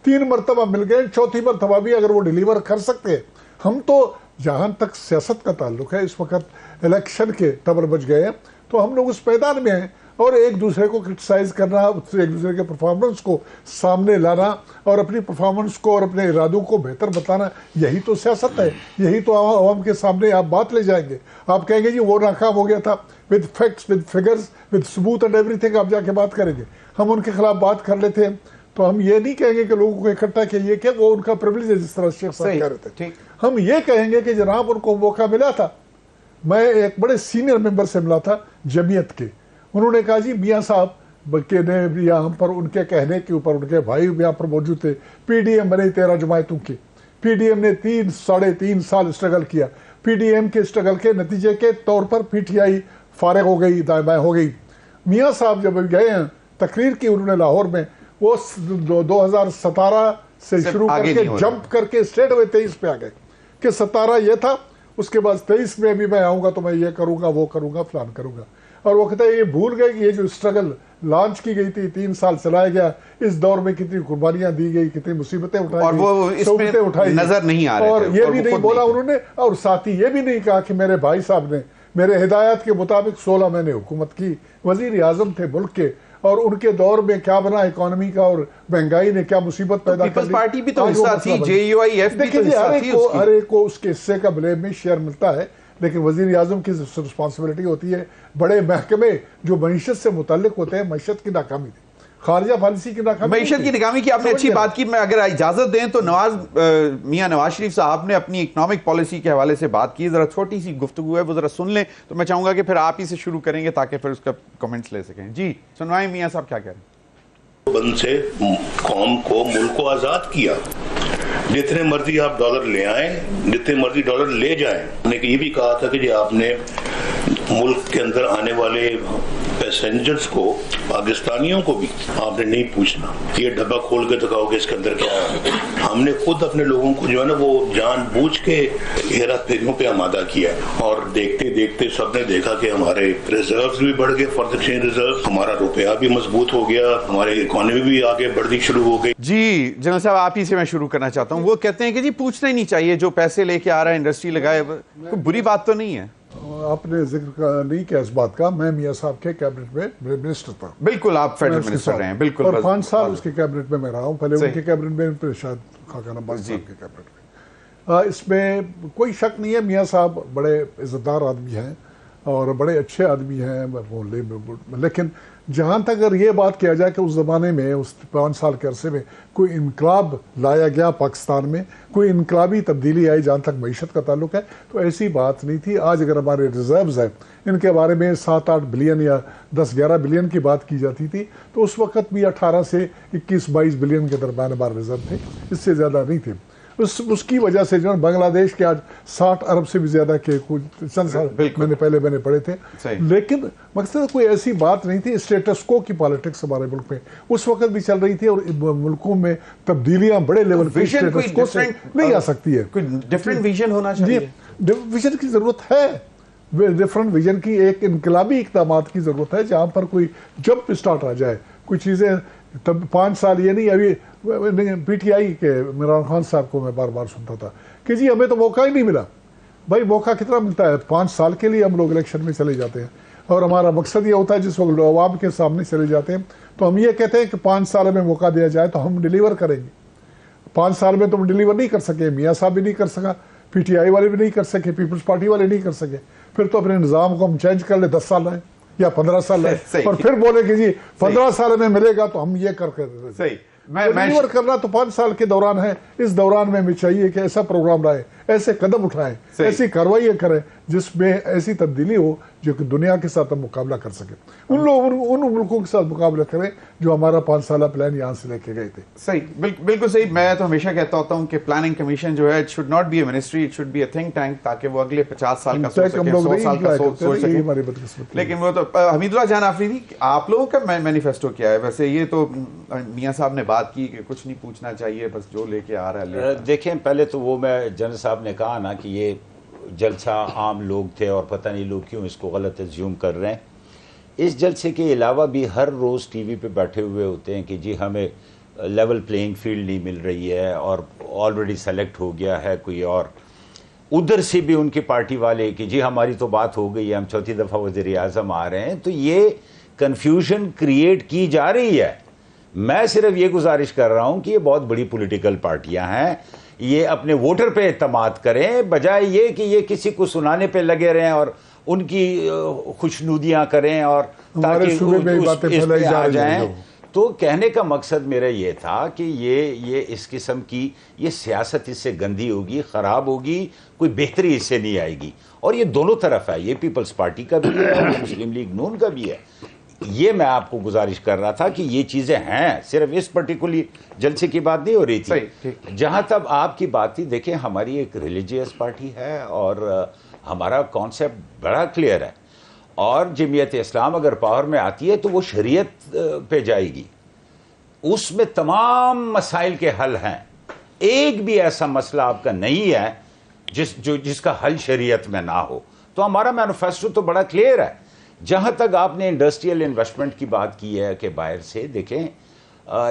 3 مرتبہ مل گئے, 4تھی مرتبہ بھی اگر وہ ڈیلیور کر سکتے ہیں. ہم تو جہاں تک سیاست کا تعلق ہے اس وقت الیکشن کے ٹبر بچ گئے ہیں, تو ہم لوگ اس میدان میں ہیں. اور ایک دوسرے کو کرٹیسائز کرنا, ایک دوسرے کے پرفارمنس کو سامنے لانا اور اپنی پرفارمنس کو اور اپنے ارادوں کو بہتر بتانا, یہی تو سیاست ہے. یہی تو عوام کے سامنے آپ بات لے جائیں گے. آپ کہیں گے جی وہ ناکام ہو گیا تھا, with facts, with figures, with ثبوت اینڈ ایوری تھنگ آپ جا کے بات کریں گے. ہم ان کے خلاف بات کر لیتے ہیں تو ہم یہ نہیں کہیں گے کہ لوگوں کو اکٹھا کیے کہ وہ ان کا پریویلیج ہے, جس طرح شیخ صاحب کہہ رہے تھے. ہم یہ کہیں گے کہ جناب ان کو موقع ملا تھا. میں ایک بڑے سینئر ممبر سے ملا تھا جمعیت کے, انہوں نے کہا جی میاں صاحب کے نے یہاں پر ان کے کہنے کے اوپر, ان کے بھائی یہاں پر موجود تھے, پی ڈی ایم بنے 13 جماعتوں کے. پی ڈی ایم نے 3.5 سال اسٹرگل کیا. پی ڈی ایم کے اسٹرگل کے نتیجے کے طور پر پی ٹی آئی فارغ ہو گئی, دائیں بائیں ہو گئی. میاں صاحب جب گئے ہیں تقریر کی انہوں نے لاہور میں, وہ 2017 سے شروع کر کے جمپ کر کے اسٹریٹ اوے 23 پہ آ گئے کہ 17 یہ تھا, اس کے بعد 23 میں بھی میں آؤں گا تو میں یہ کروں گا, وہ کروں گا, فلان کروں گا. اور وہ کہتے ہیں یہ بھول گئے کہ یہ جو اسٹرگل لانچ کی گئی تھی 3 سال چلایا گیا, اس دور میں کتنی قربانیاں دی گئی, کتنی مصیبتیں اٹھائی گئی, سہولتیں اٹھائی نظر نہیں آ رہے, اور یہ بھی نہیں بولا انہوں نے. اور ساتھ ہی یہ بھی نہیں کہا کہ میرے بھائی صاحب نے میرے ہدایات کے مطابق 16 مہینے حکومت کی, وزیر اعظم تھے ملک کے, اور ان کے دور میں کیا بنا اکانومی کا, اور مہنگائی نے کیا مصیبت پیدا کی. پیپلز پارٹی بھی تو حصہ تھی, جے یو آئی ایف بھی تو حصہ تھی. ہر ایک کو اس کے حصے کا بلیم میں شیئر ملتا ہے, لیکن وزیر اعظم کی رسپانسبلٹی ہوتی ہے. بڑے محکمے جو معیشت سے متعلق ہوتے ہیں, معیشت کی ناکامی تھی, خارجہ پالیسی کی ناکامی, معیشت کی ناکامی کی آپ نے اچھی بات کی. میں اگر اجازت دیں تو میاں نواز شریف صاحب نے اپنی اکنامک پالیسی کے حوالے سے بات کی, ذرا چھوٹی سی گفتگو ہے, وہ ذرا سن لیں. تو میں چاہوں گا کہ پھر آپ ہی سے شروع کریں گے تاکہ پھر اس کا کمنٹس لے سکیں. جی سنوائیں میاں صاحب کیا کہہ رہے ہیں. بند سے قوم کو, ملک کو آزاد کیا. جتنے مرضی آپ ڈالر لے آئیں, جتنے مرضی ڈالر لے جائیں. میں نے یہ بھی کہا تھا کہ جی آپ نے ملک کے اندر آنے والے پیسنجرز کو, پاکستانیوں کو بھی آپ نے نہیں پوچھنا, یہ ڈبہ کھول کے دکھاؤ کہ اس کے اندر کیا ہے. ہم نے خود اپنے لوگوں کو جو ہے نا وہ جان بوجھ کے ہیرا پھیریوں پہ آمادہ کیا, اور دیکھتے دیکھتے سب نے دیکھا کہ ہمارے ریزروز بھی بڑھ گئے, فارن ایکسچینج ریزرو, ہمارا روپیہ بھی مضبوط ہو گیا, ہماری اکانومی بھی آگے بڑھنی شروع ہو گئی. جی جنرل صاحب آپ ہی سے میں شروع کرنا چاہتا ہوں. وہ کہتے ہیں کہ جی پوچھنا ہی نہیں چاہیے, جو پیسے لے کے آ رہا ہے انڈسٹری لگائے, کوئی بری بات تو نہیں ہے. آپ نے ذکر نہیں کیا اس بات کا, میں میاں صاحب کے کیبنٹ میں منسٹر تھا. بالکل آپ فیڈرل منسٹر رہے ہیں, بالکل, اور 5 سال اس کے کیبنٹ میں رہا ہوں. پہلے ان کے کیبنٹ میں, پھر شاید خاقان عباس صاحب کے کیبنٹ میں. اس میں کوئی شک نہیں ہے, میاں صاحب بڑے عزت دار آدمی ہیں اور بڑے اچھے آدمی ہیں, لیکن جہاں تک اگر یہ بات کیا جائے کہ اس زمانے میں, اس 5 سال کے عرصے میں کوئی انقلاب لایا گیا پاکستان میں, کوئی انقلابی تبدیلی آئی جہاں تک معیشت کا تعلق ہے, تو ایسی بات نہیں تھی. آج اگر ہمارے ریزروز ہیں ان کے بارے میں 7-8 بلین یا 10-11 بلین کی بات کی جاتی تھی, تو اس وقت بھی 18 سے 21-22 بلین کے درمیان ہمارے ریزرو تھے, اس سے زیادہ نہیں تھے. اس کی وجہ سے جو بنگلہ دیش کے آج 60 ارب سے بھی زیادہ کے چند سال میں نے پڑھے تھے. لیکن مقصد کوئی ایسی بات نہیں تھی. اسٹیٹس کو کی پالیٹکس ہمارے ملک میں اس وقت بھی چل رہی تھی, اور ملکوں میں تبدیلیاں بڑے لیول پہ اسٹیٹس کو سے نہیں آ سکتی ہے. ڈفرنٹ ویژن ہونا چاہیے. ویژن کی ضرورت ہے, ڈفرنٹ ویژن کی, ایک انقلابی اقدامات کی ضرورت ہے جہاں پر کوئی جمپ اسٹارٹ آ جائے. کوئی چیزیں 5 سال یہ نہیں, ابھی پی ٹی آئی کے عمران خان صاحب کو میں بار بار سنتا تھا کہ جی ہمیں تو موقع ہی نہیں ملا. بھائی موقع کتنا ملتا ہے؟ 5 سال کے لیے ہم لوگ الیکشن میں چلے جاتے ہیں, اور ہمارا مقصد یہ ہوتا ہے جس وقت عوام کے سامنے چلے جاتے ہیں تو ہم یہ کہتے ہیں کہ 5 سال میں موقع دیا جائے تو ہم ڈیلیور کریں گے. 5 سال میں تم ڈیلیور نہیں کر سکے, میاں صاحب بھی نہیں کر سکا, پی ٹی آئی والے بھی نہیں کر سکے, پیپلز پارٹی والے نہیں کر سکے. پھر تو اپنے نظام کو ہم چینج کر لیں, 10 سال لائیں یا 15 سال لائیں, اور پھر بولے کہ جی 15 سال میں ملے گا تو ہم یہ کر کے ڈیلیور کرنا تو 5 سال کے دوران ہے. اس دوران میں ہمیں چاہیے کہ ایسا پروگرام لائیں, ایسے قدم اٹھائیں, ایسی کارروائیاں کریں جس میں ایسی تبدیلی ہو جو کہ دنیا کے ساتھ ہم مقابلہ کر سکیں. ان ملکوں کے ساتھ مقابلہ کریں جو ہمارا 5 سالہ پلان یہاں سے لے کے گئے تھے. صحیح, بالکل صحیح. میں تو ہمیشہ کہتا ہوتا ہوں کہ پلاننگ کمیشن جو ہے, it should not be a ministry, it should be a think tank, تاکہ وہ اگلے 50 سال کا سوچ سکیں, 100 سال کا سوچ سکیں. لیکن وہ تو حمید اللہ جان آفریدی, آپ لوگوں کا مینیفیسٹو کیا ہے ویسے؟ یہ تو میاں صاحب نے بات کی کہ کچھ نہیں پوچھنا چاہیے, بس جو لے کے آ رہا ہے. دیکھیں پہلے تو وہ میں جنرل صاحب نے کہا نا کہ یہ جلسہ عام لوگ تھے اور پتہ نہیں لوگ کیوں اس کو غلط ایزیوم کر رہے ہیں. اس جلسے کے علاوہ بھی ہر روز ٹی وی پہ بیٹھے ہوئے ہوتے ہیں کہ جی ہمیں لیول پلینگ فیلڈ نہیں مل رہی ہے, اور آلریڈی سلیکٹ ہو گیا ہے کوئی اور. ادھر سے بھی ان کی پارٹی والے کہ جی ہماری تو بات ہو گئی ہے, ہم 4تھی دفعہ وزیر اعظم آ رہے ہیں. تو یہ کنفیوژن کریٹ کی جا رہی ہے. میں صرف یہ گزارش کر رہا ہوں کہ یہ بہت بڑی پولیٹیکل پارٹیاں ہیں, یہ اپنے ووٹر پہ اعتماد کریں بجائے یہ کہ یہ کسی کو سنانے پہ لگے رہیں اور ان کی خوشنودیاں کریں اور تاکہ اس پہ آ جائیں. تو کہنے کا مقصد میرا یہ تھا کہ یہ اس قسم کی یہ سیاست اس سے گندی ہوگی, خراب ہوگی, کوئی بہتری اس سے نہیں آئے گی. اور یہ دونوں طرف ہے, یہ پیپلز پارٹی کا بھی ہے اور مسلم لیگ نون کا بھی ہے. یہ میں آپ کو گزارش کر رہا تھا کہ یہ چیزیں ہیں, صرف اس پرٹیکولر جلسے کی بات نہیں ہو رہی تھی. جہاں تک آپ کی بات تھی, دیکھیں ہماری ایک ریلیجیس پارٹی ہے اور ہمارا کانسیپٹ بڑا کلیئر ہے, اور جمعیت اسلام اگر پاور میں آتی ہے تو وہ شریعت پہ جائے گی, اس میں تمام مسائل کے حل ہیں. ایک بھی ایسا مسئلہ آپ کا نہیں ہے جس کا حل شریعت میں نہ ہو. تو ہمارا مینیفیسٹو تو بڑا کلیئر ہے. جہاں تک آپ نے انڈسٹریل انویسٹمنٹ کی بات کی ہے کہ باہر سے, دیکھیں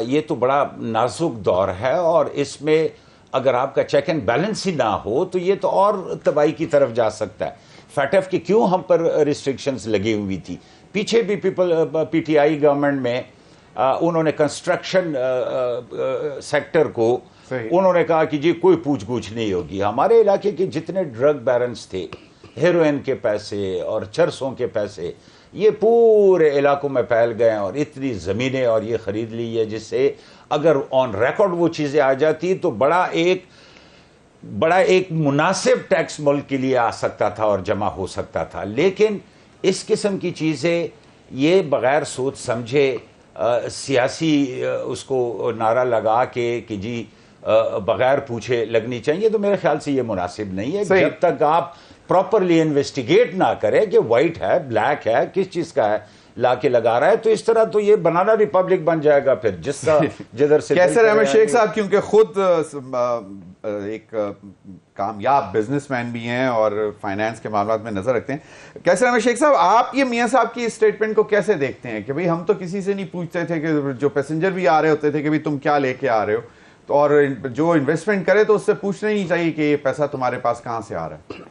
یہ تو بڑا نازک دور ہے, اور اس میں اگر آپ کا چیک اینڈ بیلنس ہی نہ ہو تو یہ تو اور تباہی کی طرف جا سکتا ہے. فیٹف کی کیوں ہم پر ریسٹرکشنز لگی ہوئی تھی, پیچھے بھی پی ٹی آئی گورنمنٹ میں انہوں نے کنسٹرکشن سیکٹر کو انہوں نے کہا کہ جی کوئی پوچھ گچھ نہیں ہوگی. ہمارے علاقے کے جتنے ڈرگ بیرنز تھے, ہیروئن کے پیسے اور چرسوں کے پیسے, یہ پورے علاقوں میں پھیل گئے, اور اتنی زمینیں اور یہ خرید لی ہے جس سے اگر آن ریکارڈ وہ چیزیں آ جاتی تو بڑا ایک مناسب ٹیکس ملک کے لیے آ سکتا تھا اور جمع ہو سکتا تھا. لیکن اس قسم کی چیزیں یہ بغیر سوچ سمجھے سیاسی اس کو نعرہ لگا کے کہ جی بغیر پوچھے لگنی چاہیے, تو میرے خیال سے یہ مناسب نہیں ہے. جب تک آپ پراپرلی انویسٹیگیٹ نہ کرے کہ وائٹ ہے, بلیک ہے, کس چیز کا ہے, لا کے لگا رہا ہے, تو اس طرح تو یہ بنانا ریپبلک بن جائے گا پھر جدھر سے. کیسر احمد شیخ صاحب کیونکہ خود ایک کامیاب بزنس مین بھی ہیں اور فائنانس کے معاملات میں نظر رکھتے ہیں, کیسر احمد شیخ صاحب آپ یہ میاں صاحب کی اسٹیٹمنٹ کو کیسے دیکھتے ہیں کہ بھئی ہم تو کسی سے نہیں پوچھتے تھے, کہ جو پیسنجر بھی آ رہے ہوتے تھے کہ بھئی تم کیا لے کے آ رہے ہو, اور جو انویسٹمنٹ کرے تو اس سے پوچھنا ہی نہیں چاہیے کہ یہ پیسہ تمہارے پاس کہاں سے آ رہا ہے.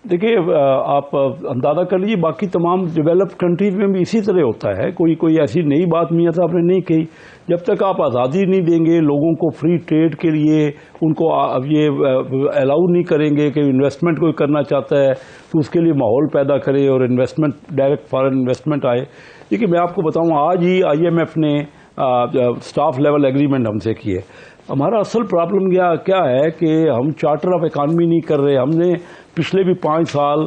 دیکھیے آپ اندازہ کر لیجیے باقی تمام ڈیولپڈ کنٹریز میں بھی اسی طرح ہوتا ہے. کوئی ایسی نئی بات میاں صاحب نے نہیں کہی. جب تک آپ آزادی نہیں دیں گے لوگوں کو فری ٹریڈ کے لیے, ان کو یہ الاؤ نہیں کریں گے کہ انویسٹمنٹ کوئی کرنا چاہتا ہے تو اس کے لیے ماحول پیدا کرے اور انویسٹمنٹ ڈائریکٹ فارن انویسٹمنٹ آئے. دیکھیے میں آپ کو بتاؤں, آج ہی آئی ایم ایف نے اسٹاف لیول ایگریمنٹ ہم سے کیے. ہمارا اصل پرابلم کیا ہے کہ ہم چارٹر آف اکانومی نہیں کر رہے. ہم نے پچھلے بھی 5 سال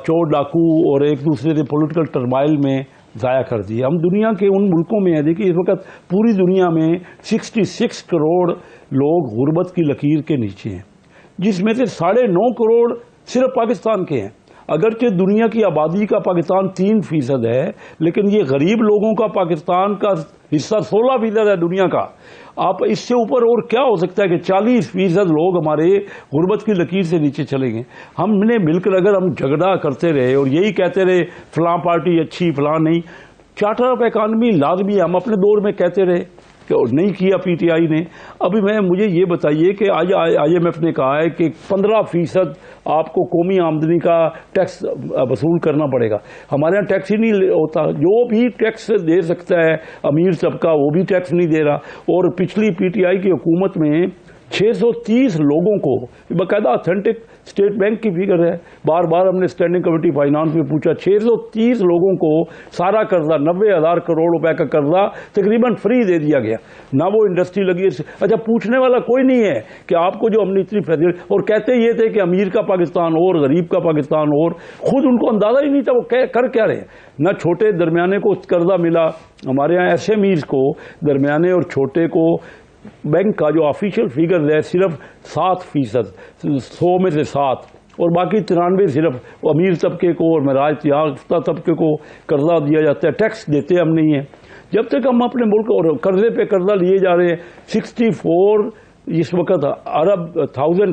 چور ڈاکو اور ایک دوسرے سے پولیٹیکل ٹرمائل میں ضائع کر دیے. ہم دنیا کے ان ملکوں میں ہیں, دیکھیے اس وقت پوری دنیا میں 66 کروڑ لوگ غربت کی لکیر کے نیچے ہیں, جس میں سے 9.5 کروڑ صرف پاکستان کے ہیں. اگرچہ دنیا کی آبادی کا پاکستان 3% ہے, لیکن یہ غریب لوگوں کا پاکستان کا حصہ 16% ہے دنیا کا. آپ اس سے اوپر اور کیا ہو سکتا ہے کہ 40% لوگ ہمارے غربت کی لکیر سے نیچے چلے گئے. ہم نے مل کر اگر ہم جھگڑا کرتے رہے اور یہی کہتے رہے فلاں پارٹی اچھی فلاں نہیں, چارٹر آف اکانومی لازمی ہم اپنے دور میں کہتے رہے کہ نہیں کیا پی ٹی آئی نے. ابھی مجھے یہ بتائیے کہ آج آئی ایم ایف نے کہا ہے کہ 15% آپ کو قومی آمدنی کا ٹیکس وصول کرنا پڑے گا. ہمارے یہاں ٹیکس ہی نہیں ہوتا. جو بھی ٹیکس دے سکتا ہے امیر طبقہ وہ بھی ٹیکس نہیں دے رہا. اور پچھلی پی ٹی آئی کی حکومت میں 630 لوگوں کو, باقاعدہ اتھینٹک اسٹیٹ بینک کی فگر ہے, بار بار ہم نے اسٹینڈنگ کمیٹی فائنانس میں پوچھا, 630 لوگوں کو سارا قرضہ 90,000 کروڑ روپے کا قرضہ تقریباً فری دے دیا گیا. نہ وہ انڈسٹری لگی. اچھا پوچھنے والا کوئی نہیں ہے کہ آپ کو جو ہم نے اتنی فیسلٹی, اور کہتے یہ تھے کہ امیر کا پاکستان اور غریب کا پاکستان اور, خود ان کو اندازہ ہی نہیں تھا وہ کر کیا رہے. نہ چھوٹے درمیانے کو قرضہ ملا. ہمارے یہاں ایس ایم ایز کو, درمیانے اور چھوٹے کو, بینک کا جو آفیشیل فگر ہے صرف 7%, 100 میں سے 7, اور باقی 93 صرف امیر طبقے کو اور معراج یافتہ طبقے کو قرضہ دیا جاتا ہے. ٹیکس دیتے ہم نہیں ہیں. جب تک ہم اپنے ملک اور قرضے پہ قرضہ لیے جا رہے ہیں, 64 اس وقت $1,000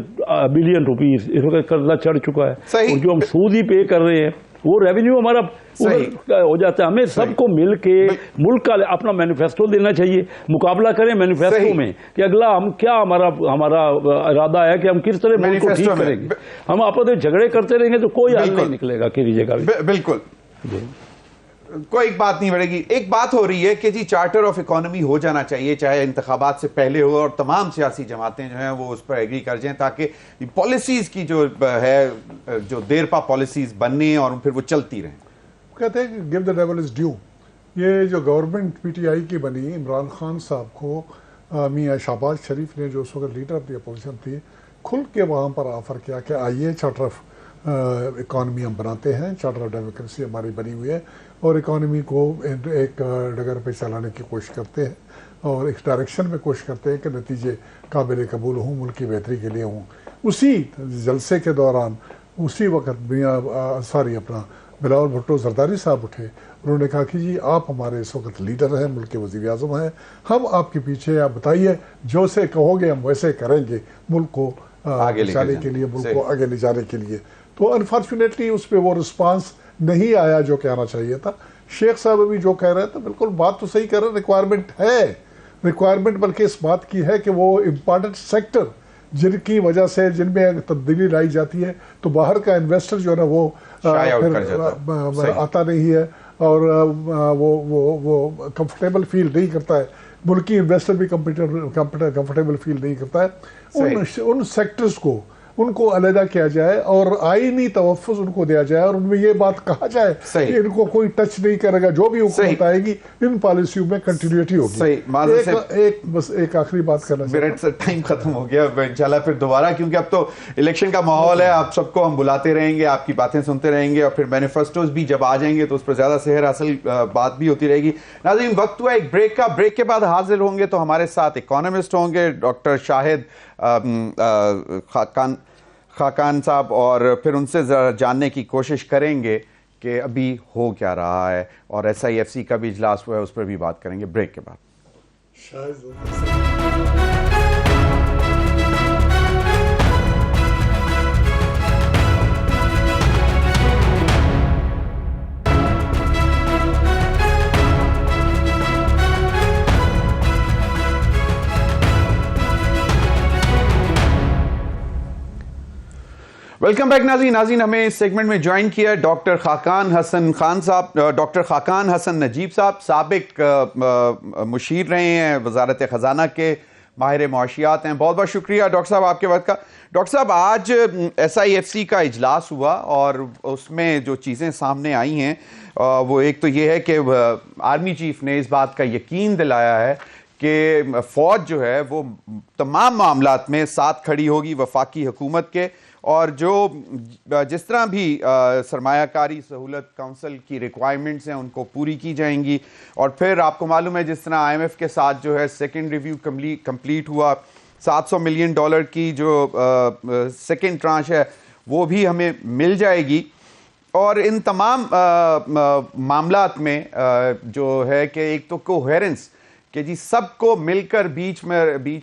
بلین اس وقت قرضہ چڑھ چکا ہے. اور جو ہم سود ہی پے کر رہے ہیں وہ ریونیو ہمارا ہو جاتا ہے. ہمیں سب کو مل کے ملک کا اپنا مینیفیسٹو دینا چاہیے, مقابلہ کریں مینیفیسٹو میں کہ اگلا ہم کیا ہمارا ارادہ ہے کہ ہم کس طرح ملک کو ٹھیک کریں گے. ہم آپس میں جھگڑے کرتے رہیں گے تو کوئی حل نہیں نکلے گا کسی جگہ بھی. بالکل کوئی بات نہیں بڑھے گی. ایک بات ہو رہی ہے کہ جی چارٹر آف اکانومی ہو جانا چاہیے, چاہے انتخابات سے پہلے ہو, اور تمام سیاسی جماعتیں جو ہیں وہ اس پر ایگری کر جائیں تاکہ پالیسیز کی جو ہے جو دیر پا پالیسیز بننے اور پھر وہ چلتی رہیں. کہتے ہیں کہ give the dual is due. یہ جو گورنمنٹ پی ٹی آئی کی بنی, عمران خان صاحب کو میاں شہباز شریف نے جو اس وقت لیڈر آف دی اپوزیشن تھی, کھل کے وہاں پر آفر کیا کہ آئیے چارٹر آف اکانومی ہم بناتے ہیں, چارٹر آف ڈیموکریسی ہماری بنی ہوئی ہے اور اکانومی کو ایک ڈگر پہ چلانے کی کوشش کرتے ہیں اور ایک ڈائریکشن میں کوشش کرتے ہیں کہ نتیجے قابل قبول ہوں, ملک کی بہتری کے لیے ہوں. اسی جلسے کے دوران اسی وقت میاں اپنا بلاول بھٹو زرداری صاحب اٹھے, انہوں نے کہا کہ جی آپ ہمارے اس وقت لیڈر ہیں, ملک کے وزیر اعظم ہیں, ہم آپ کے پیچھے, آپ بتائیے جو سے کہو گے ہم ویسے کریں گے ملک کو آگے جانے کے لیے, ملک کو آگے لے جانے کے لیے. تو انفارچونیٹلی اس پہ وہ رسپانس نہیں آیا جو کہنا چاہیے تھا. شیخ صاحب ابھی جو کہہ رہے ہیں تو بالکل بات تو صحیح کہہ رہے ہیں, ریکوائرمنٹ ہے, ریکوائرمنٹ بلکہ اس بات کی ہے کہ وہ امپارٹنٹ سیکٹر جن کی وجہ سے جن میں تبدیلی لائی جاتی ہے تو باہر کا انویسٹر جو ہے نا وہ آتا نہیں ہے اور وہ کمفرٹیبل فیل نہیں کرتا ہے, ملکی انویسٹر بھی کمفرٹیبل فیل نہیں کرتا ہے. ان سیکٹرز کو ان کو علیحدہ کیا جائے اور آئینی تحفظ ان کو دیا جائے اور ان میں یہ بات کہا جائے کہ ان کو کوئی ٹچ نہیں کرے گا, جو بھی حکومت آئے گی ان پالیسیوں میں کنٹینیوٹی ہوگی. ایک آخری بات کرنا چاہتا ہوں, ٹائم ختم ہو گیا, انشاءاللہ پھر دوبارہ, کیونکہ اب تو الیکشن کا ماحول ہے, آپ سب کو ہم بلاتے رہیں گے, آپ کی باتیں سنتے رہیں گے اور پھر مینیفیسٹوز بھی جب آ جائیں گے تو اس پر زیادہ سحر حاصل بات بھی ہوتی رہے گی. ناظرین وقت ہوا ایک بریک کا, بریک کے بعد حاضر ہوں گے تو ہمارے ساتھ اکانومسٹ ہوں گے ڈاکٹر شاہد خاقان صاحب, اور پھر ان سے ذرا جاننے کی کوشش کریں گے کہ ابھی ہو کیا رہا ہے, اور SIFC کا بھی اجلاس ہوا ہے اس پر بھی بات کریں گے بریک کے بعد. ویلکم بیک ناظرین ہمیں اس سیگمنٹ میں جوائن کیا ہے ڈاکٹر خاقان حسن خان صاحب, ڈاکٹر خاقان حسن نجیب صاحب, سابق مشیر رہے ہیں وزارت خزانہ کے, ماہر معاشیات ہیں. بہت بہت شکریہ ڈاکٹر صاحب آپ کے وقت کا. ڈاکٹر صاحب آج SIFC کا اجلاس ہوا اور اس میں جو چیزیں سامنے آئی ہیں وہ ایک تو یہ ہے کہ آرمی چیف نے اس بات کا یقین دلایا ہے کہ فوج جو ہے وہ تمام معاملات میں ساتھ کھڑی ہوگی وفاقی حکومت کے, اور جو جس طرح بھی سرمایہ کاری سہولت کونسل کی ریکوائرمنٹس ہیں ان کو پوری کی جائیں گی. اور پھر آپ کو معلوم ہے جس طرح IMF کے ساتھ جو ہے سیکنڈ ریویو کمپلیٹ ہوا, $700 ملین کی جو سیکنڈ ٹرانش ہے وہ بھی ہمیں مل جائے گی. اور ان تمام معاملات میں جو ہے کہ ایک تو کوہیرنس کہ جی سب کو مل کر بیچ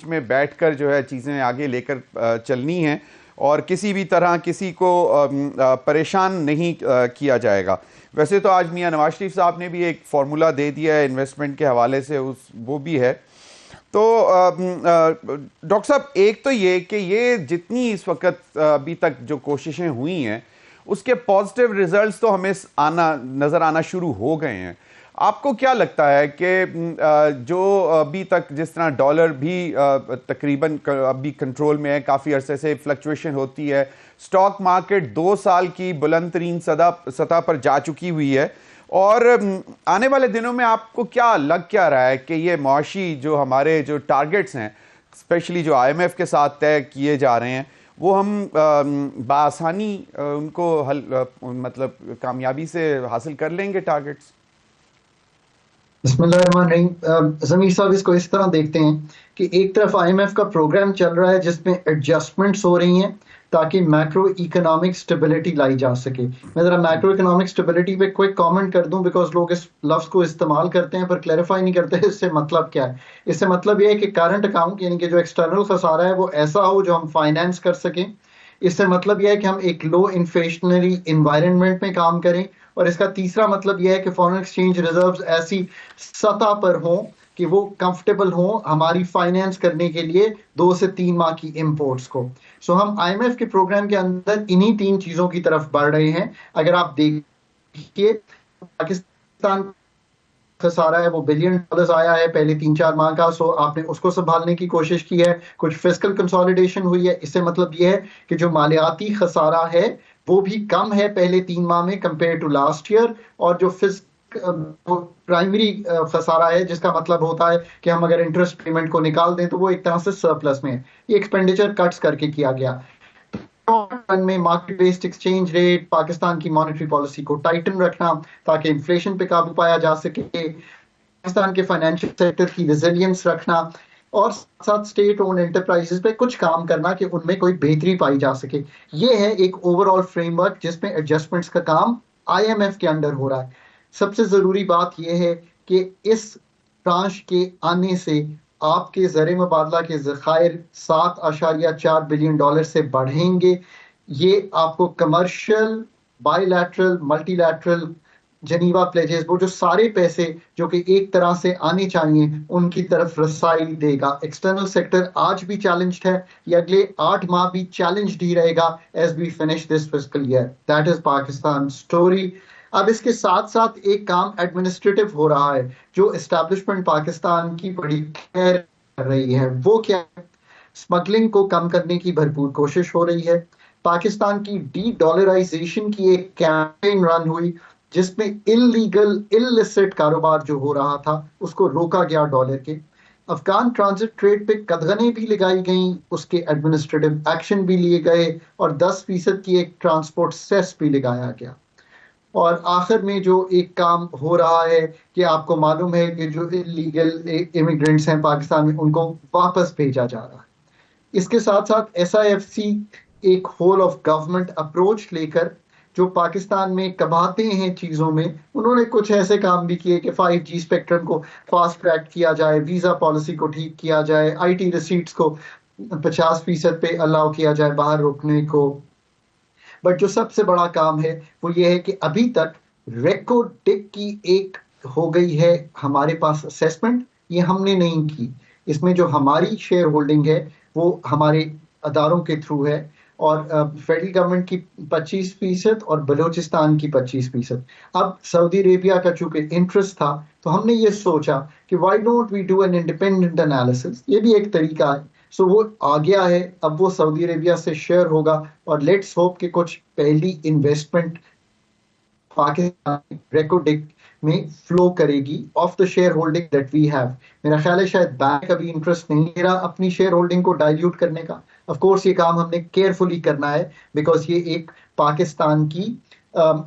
میں بیٹھ کر جو ہے چیزیں آگے لے کر چلنی ہیں اور کسی بھی طرح کسی کو پریشان نہیں کیا جائے گا. ویسے تو آج میاں نواز شریف صاحب نے بھی ایک فارمولا دے دیا ہے انویسٹمنٹ کے حوالے سے, وہ بھی ہے. تو ڈاکٹر صاحب ایک تو یہ کہ یہ جتنی اس وقت ابھی تک جو کوششیں ہوئی ہیں اس کے پازیٹیو ریزلٹس تو ہمیں نظر آنا شروع ہو گئے ہیں. آپ کو کیا لگتا ہے کہ جو ابھی تک جس طرح ڈالر بھی تقریباً ابھی کنٹرول میں ہے, کافی عرصے سے فلکچویشن ہوتی ہے, سٹاک مارکیٹ 2 سال کی بلند ترین سطح پر جا چکی ہوئی ہے, اور آنے والے دنوں میں آپ کو کیا لگ رہا ہے کہ یہ معاشی جو ہمارے جو ٹارگٹس ہیں اسپیشلی جو IMF کے ساتھ طے کیے جا رہے ہیں وہ ہم بآسانی ان کو مطلب کامیابی سے حاصل کر لیں گے ٹارگٹس؟ بسم اللہ الرحمن الرحیم. ضمیر صاحب اس کو اس طرح دیکھتے ہیں کہ ایک طرف IMF کا پروگرام چل رہا ہے جس میں ایڈجسٹمنٹس ہو رہی ہیں تاکہ میکرو اکنامک سٹیبلٹی لائی جا سکے. میں ذرا میکرو اکنامک سٹیبلٹی پہ کوئی کامنٹ کر دوں بیکاز لوگ اس لفظ کو استعمال کرتے ہیں پر کلیریفائی نہیں کرتے اس سے مطلب کیا ہے. اس سے مطلب یہ ہے کہ کرنٹ اکاؤنٹ یعنی کہ جو ایکسٹرنل خسارہ ہے وہ ایسا ہو جو ہم فائنینس کر سکیں, اس سے مطلب یہ ہے کہ ہم ایک لو انفلیشنری انوائرمنٹ میں کام کریں، اور اس کا تیسرا مطلب یہ ہے کہ فارن ایکسچینج ریزروز ایسی سطح پر ہوں کہ وہ کمفرٹیبل ہوں ہماری فائنینس کرنے کے لیے 2 سے 3 ماہ کی امپورٹس کو. سو ہم آئی ایم ایف کے پروگرام کے اندر انہی 3 چیزوں کی طرف بڑھ رہے ہیں. اگر آپ دیکھیے پاکستان خسارہ ہے وہ $1 بلین آیا ہے پہلے 3-4 ماہ کا، سو آپ نے اس کو سنبھالنے کی کوشش کی ہے. کچھ فسکل کنسولیڈیشن ہوئی ہے. اس سے مطلب یہ ہے کہ جو مالیاتی خسارہ ہے وہ بھی کم ہے پہلے 3 ماہ میں کمپیئر ٹو لاسٹ ایئر، اور جو پرائمری خسارہ ہے جس کا مطلب ہوتا ہے کہ ہم اگر انٹرسٹ پیمنٹ کو نکال دیں تو وہ ایک طرح سے سرپلس میں ہے. یہ ایکسپینڈیچر کٹس کر کے کیا گیا. میں market based exchange rate, Pakistan کی مانیٹری پالیسی کو ٹائٹن رکھنا تاکہ انفلیشن پہ قابو پایا جا سکے، پاکستان کے فائنینشیل سیکٹر کی ریزیلینس رکھنا، اور ساتھ اسٹیٹ اونڈ انٹرپرائزز پہ کچھ کام کرنا کہ ان میں کوئی بہتری پائی جا سکے. یہ ہے ایک اوور آل فریم ورک جس میں ایڈجسٹمنٹس کا کام آئی ایم ایف کے انڈر ہو رہا ہے. سب سے ضروری بات یہ ہے کہ اس ٹرانش کے آنے سے آپ کے زر مبادلہ کے ذخائر $7.4 بلین سے بڑھیں گے. یہ آپ کو commercial, by lateral, multi lateral, Geneva pledges, وہ جو سارے پیسے جو کہ ایک طرح سے آنے چاہیے ان کی طرف رسائی دے گا. ایکسٹرنل سیکٹر آج بھی چیلنجڈ ہے، یہ اگلے 8 ماہ بھی چیلنجڈ ہی رہے گا as we finish this fiscal year. That is Pakistan story. اب اس کے ساتھ ساتھ ایک کام ایڈمنسٹریٹو ہو رہا ہے جو اسٹیبلشمنٹ پاکستان کی بڑی خیر کر رہی ہے. وہ کیا ہے؟ اسمگلنگ کو کم کرنے کی بھرپور کوشش ہو رہی ہے. پاکستان کی ڈی ڈالرائزیشن کی ایک کیمپین رن ہوئی جس میں انلیگل اللیسٹ کاروبار جو ہو رہا تھا اس کو روکا گیا ڈالر کے. افغان ٹرانزٹ ٹریڈ پہ قدغنیں بھی لگائی گئیں، اس کے ایڈمنسٹریٹو ایکشن بھی لیے گئے، اور 10% کی ایک ٹرانسپورٹ سیس بھی لگایا گیا. اور آخر میں جو ایک کام ہو رہا ہے کہ آپ کو معلوم ہے کہ جو انلیگل امیگرینٹس ہیں پاکستان میں ان کو واپس بھیجا جا رہا ہے. اس کے ساتھ ساتھ ایس آئی ایف سی ایک ہول آف گورنمنٹ اپروچ لے کر جو پاکستان میں کباتے ہیں چیزوں میں، انہوں نے کچھ ایسے کام بھی کیے کہ 5G اسپیکٹرم کو فاسٹ ٹریک کیا جائے، ویزا پالیسی کو ٹھیک کیا جائے، آئی ٹی ریسیٹس کو 50% پہ الاؤ کیا جائے باہر روکنے کو. بٹ جو سب سے بڑا کام ہے وہ یہ ہے کہ ابھی تک ریکارڈ ٹک کی ایک ہو گئی ہے ہمارے پاس اسیسمنٹ، یہ ہم نے نہیں کی. اس میں جو ہماری شیئر ہولڈنگ ہے وہ ہمارے اداروں کے تھرو ہے، اور فیڈرل گورنمنٹ کی 25% اور بلوچستان کی 25%. اب سعودی عربیہ کا چونکہ انٹرسٹ تھا تو ہم نے یہ سوچا کہ why don't we do an independent analysis. یہ بھی ایک طریقہ ہے. سو وہ آ گیا ہے، اب وہ سعودی عربیہ سے شیئر ہوگا، اور لیٹس ہوپ کہ کچھ پہلی انویسٹمنٹ پاکستان ریکارڈ میں فلو کرے گی of the shareholding that we have. میرا خیال ہے شاید بینک ابھی انٹرسٹ نہیں لے رہا اپنی شیئر ہولڈنگ کو ڈائلیوٹ کرنے کا. آف کورس یہ کام ہم نے کیئرفلی کرنا ہے بیکاز یہ ایک پاکستان کی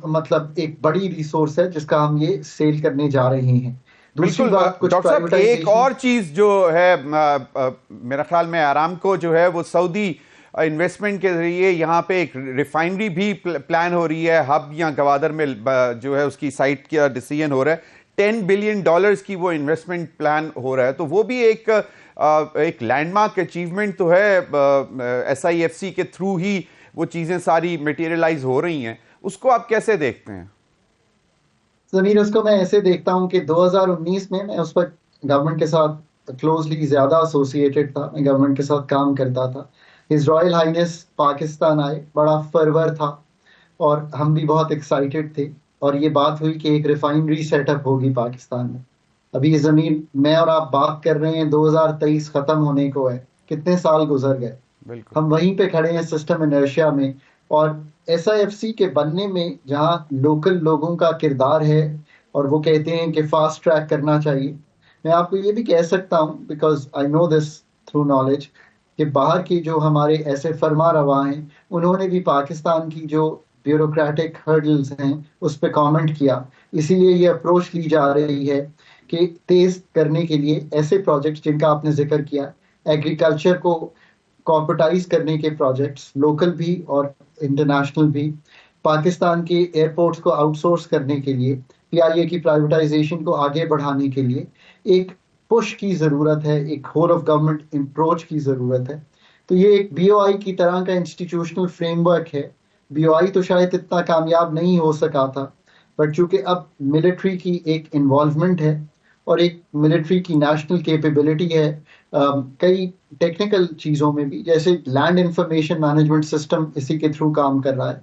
مطلب ایک بڑی ریسورس ہے جس کا ہم یہ سیل کرنے جا رہے ہیں. بالکل ڈاکٹر صاحب، ایک اور چیز جو ہے میرا خیال میں آرامکو جو ہے وہ سعودی انویسٹمنٹ کے ذریعے یہاں پہ ایک ریفائنری بھی پلان ہو رہی ہے، ہب یا گوادر میں جو ہے اس کی سائٹ کا ڈیسیژن ہو رہا ہے. $10 بلین کی وہ انویسٹمنٹ پلان ہو رہا ہے، تو وہ بھی ایک لینڈ مارک اچیومنٹ تو ہے. ایس آئی ایف سی کے تھرو ہی وہ چیزیں ساری میٹیریلائز ہو رہی ہیں، اس کو آپ کیسے دیکھتے ہیں؟ ضمیر، اس کو میں ایسے دیکھتا ہوں کہ 2019 میں اس وقت گورنمنٹ کے ساتھ کلوزلی زیادہ ایسوسیٹڈ تھا، میں گورنمنٹ کے ساتھ کام کرتا تھا. ہز رائل ہائنس پاکستان آئے، بڑا فرور تھا اور ہم بھی بہت ایکسائٹیڈ تھے، اور یہ بات ہوئی کہ ایک ریفائنری سیٹ اپ ہوگی پاکستان میں. ابھی زمین میں اور آپ بات کر رہے ہیں 2023 ختم ہونے کو ہے، کتنے سال گزر گئے. ہم وہیں پہ کھڑے ہیں سسٹم انرشیا میں. اور ایس آئی ایف سی کے بننے میں جہاں لوکل لوگوں کا کردار ہے اور وہ کہتے ہیں کہ فاسٹ ٹریک کرنا چاہیے، میں آپ کو یہ بھی کہہ سکتا ہوں because I know this through knowledge کہ باہر کی جو ہمارے ایسے فرما روا ہیں انہوں نے بھی پاکستان کی جو بیوروکریٹک ہرڈلز ہیں اس پہ کامنٹ کیا. اسی لیے یہ اپروچ لی جا رہی ہے کہ تیز کرنے کے لیے ایسے پروجیکٹس جن کا آپ نے ذکر کیا، ایگریکلچر کو کارپوریٹائز کرنے کے پروجیکٹس، لوکل بھی اور انٹرنیشنل بھی، پاکستان کے ایئرپورٹس کو آؤٹ سورس کرنے کے لیے، PIA کی پرائیویٹائزیشن کو آگے بڑھانے کے لیے ایک پش کی ضرورت ہے، ایک ہول آف گورنمنٹ اپروچ کی ضرورت ہے. تو یہ ایک بی او آئی کی طرح کا انسٹیٹیوشنل فریم ورک ہے. بی او آئی تو شاید اتنا کامیاب نہیں ہو سکا تھا، بٹ چونکہ اب ملٹری کی ایک انوالومنٹ ہے اور ایک ملٹری کی نیشنل کیپیبلٹی ہے کئی ٹیکنیکل چیزوں میں بھی، جیسے لینڈ انفارمیشن مینجمنٹ سسٹم اسی کے تھرو کام کر رہا ہے.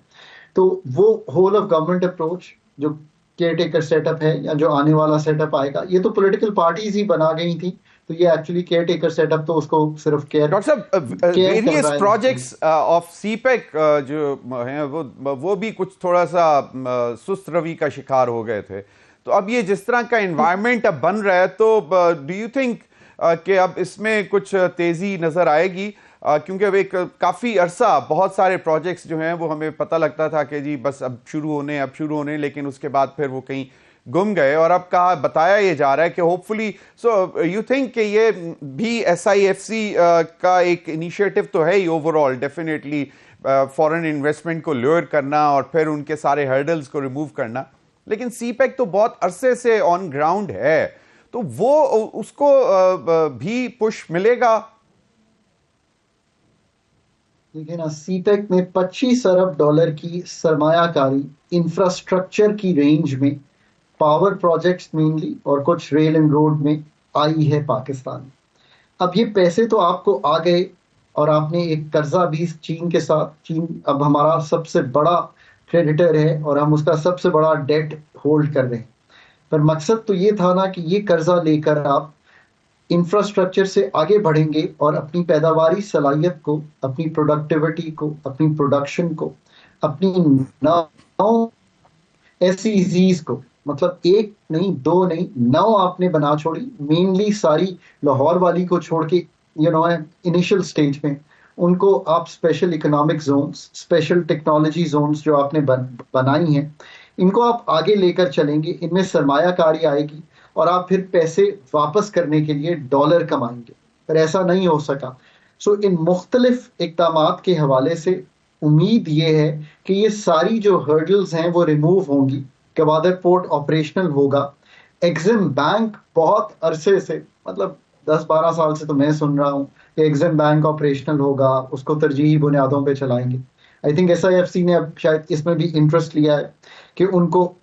تو وہ ہول آف گورنمنٹ اپروچ جو کیئر ٹیکر سیٹ اپ ہے یا جو آنے والا سیٹ اپ آئے گا، یہ تو پولیٹیکل پارٹیز ہی بنا گئی تھیں، تو یہ actually caretaker set up تو اس کو صرف کیئر. ڈاکٹر صاحب various projects of CPEC جو ہیں وہ بھی کچھ تھوڑا سا سست روی کا شکار ہو گئے تھے. تو اب یہ جس طرح کا انوائرمنٹ اب بن رہا ہے تو ڈو یو تھنک کہ اب اس میں کچھ تیزی نظر آئے گی؟ کیونکہ اب ایک کافی عرصہ بہت سارے پروجیکٹس جو ہیں وہ ہمیں پتہ لگتا تھا کہ جی بس اب شروع ہونے لیکن اس کے بعد پھر وہ کہیں گم گئے، اور اب بتایا یہ جا رہا ہے کہ ہوپ فلی یو تھنک کہ یہ بھی ایس آئی ایف سی کا ایک انیشیٹو تو ہے ہی overall definitely foreign investment کو لیور کرنا اور پھر ان کے سارے ہرڈلز کو ریموو کرنا، لیکن سی پیک تو بہت عرصے سے آن گراؤنڈ ہے، تو وہ اس کو بھی پش ملے گا؟ لیکن سی پیک میں $25 ارب کی سرمایہ کاری انفراسٹرکچر کی رینج میں پاور پروجیکٹس مینلی اور کچھ ریل اینڈ روڈ میں آئی ہے پاکستان. اب یہ پیسے تو آپ کو آ گئے اور آپ نے ایک قرضہ بھی چین کے ساتھ، چین اب ہمارا سب سے بڑا کریڈیٹر ہے اور ہم اس کا سب سے بڑا ڈیٹ ہولڈ کر رہے ہیں. پر مقصد تو یہ تھا نا کہ یہ قرضہ لے کر آپ انفراسٹرکچر سے آگے بڑھیں گے اور اپنی پیداواری صلاحیت کو، اپنی پروڈکٹیوٹی کو، اپنی پروڈکشن کو، اپنی SEZs کو، مطلب ایک نہیں دو نہیں 9 آپ نے بنا چھوڑی. مینلی ساری لاہور والی کو چھوڑ کے انیشل سٹیج میں ان کو آپ special economic zones, special technology zones جو آپ نے بنائی ہیں، ان کو آپ آگے لے کر چلیں گے. ان میں سرمایہ کاری آئے گی اور آپ پھر پیسے واپس کرنے کے لیے ڈالر کمائیں گے، پر ایسا نہیں ہو سکا. ان مختلف اقدامات کے حوالے سے امید یہ ہے کہ یہ ساری جو ہرڈلز ہیں وہ ریموو ہوں گی. گوادر پورٹ آپریشنل ہوگا. ایگزم بینک بہت عرصے سے، مطلب 10-12 سال سے تو میں سن رہا ہوں کہ ایگزم بینک آپریشنل ہوگا، اس کو ترجیحی بنیادوں پہ چلائیں گے. I think S I F C نے اب شاید اس میں بھی انٹرسٹ لیا ہے کہ ان کو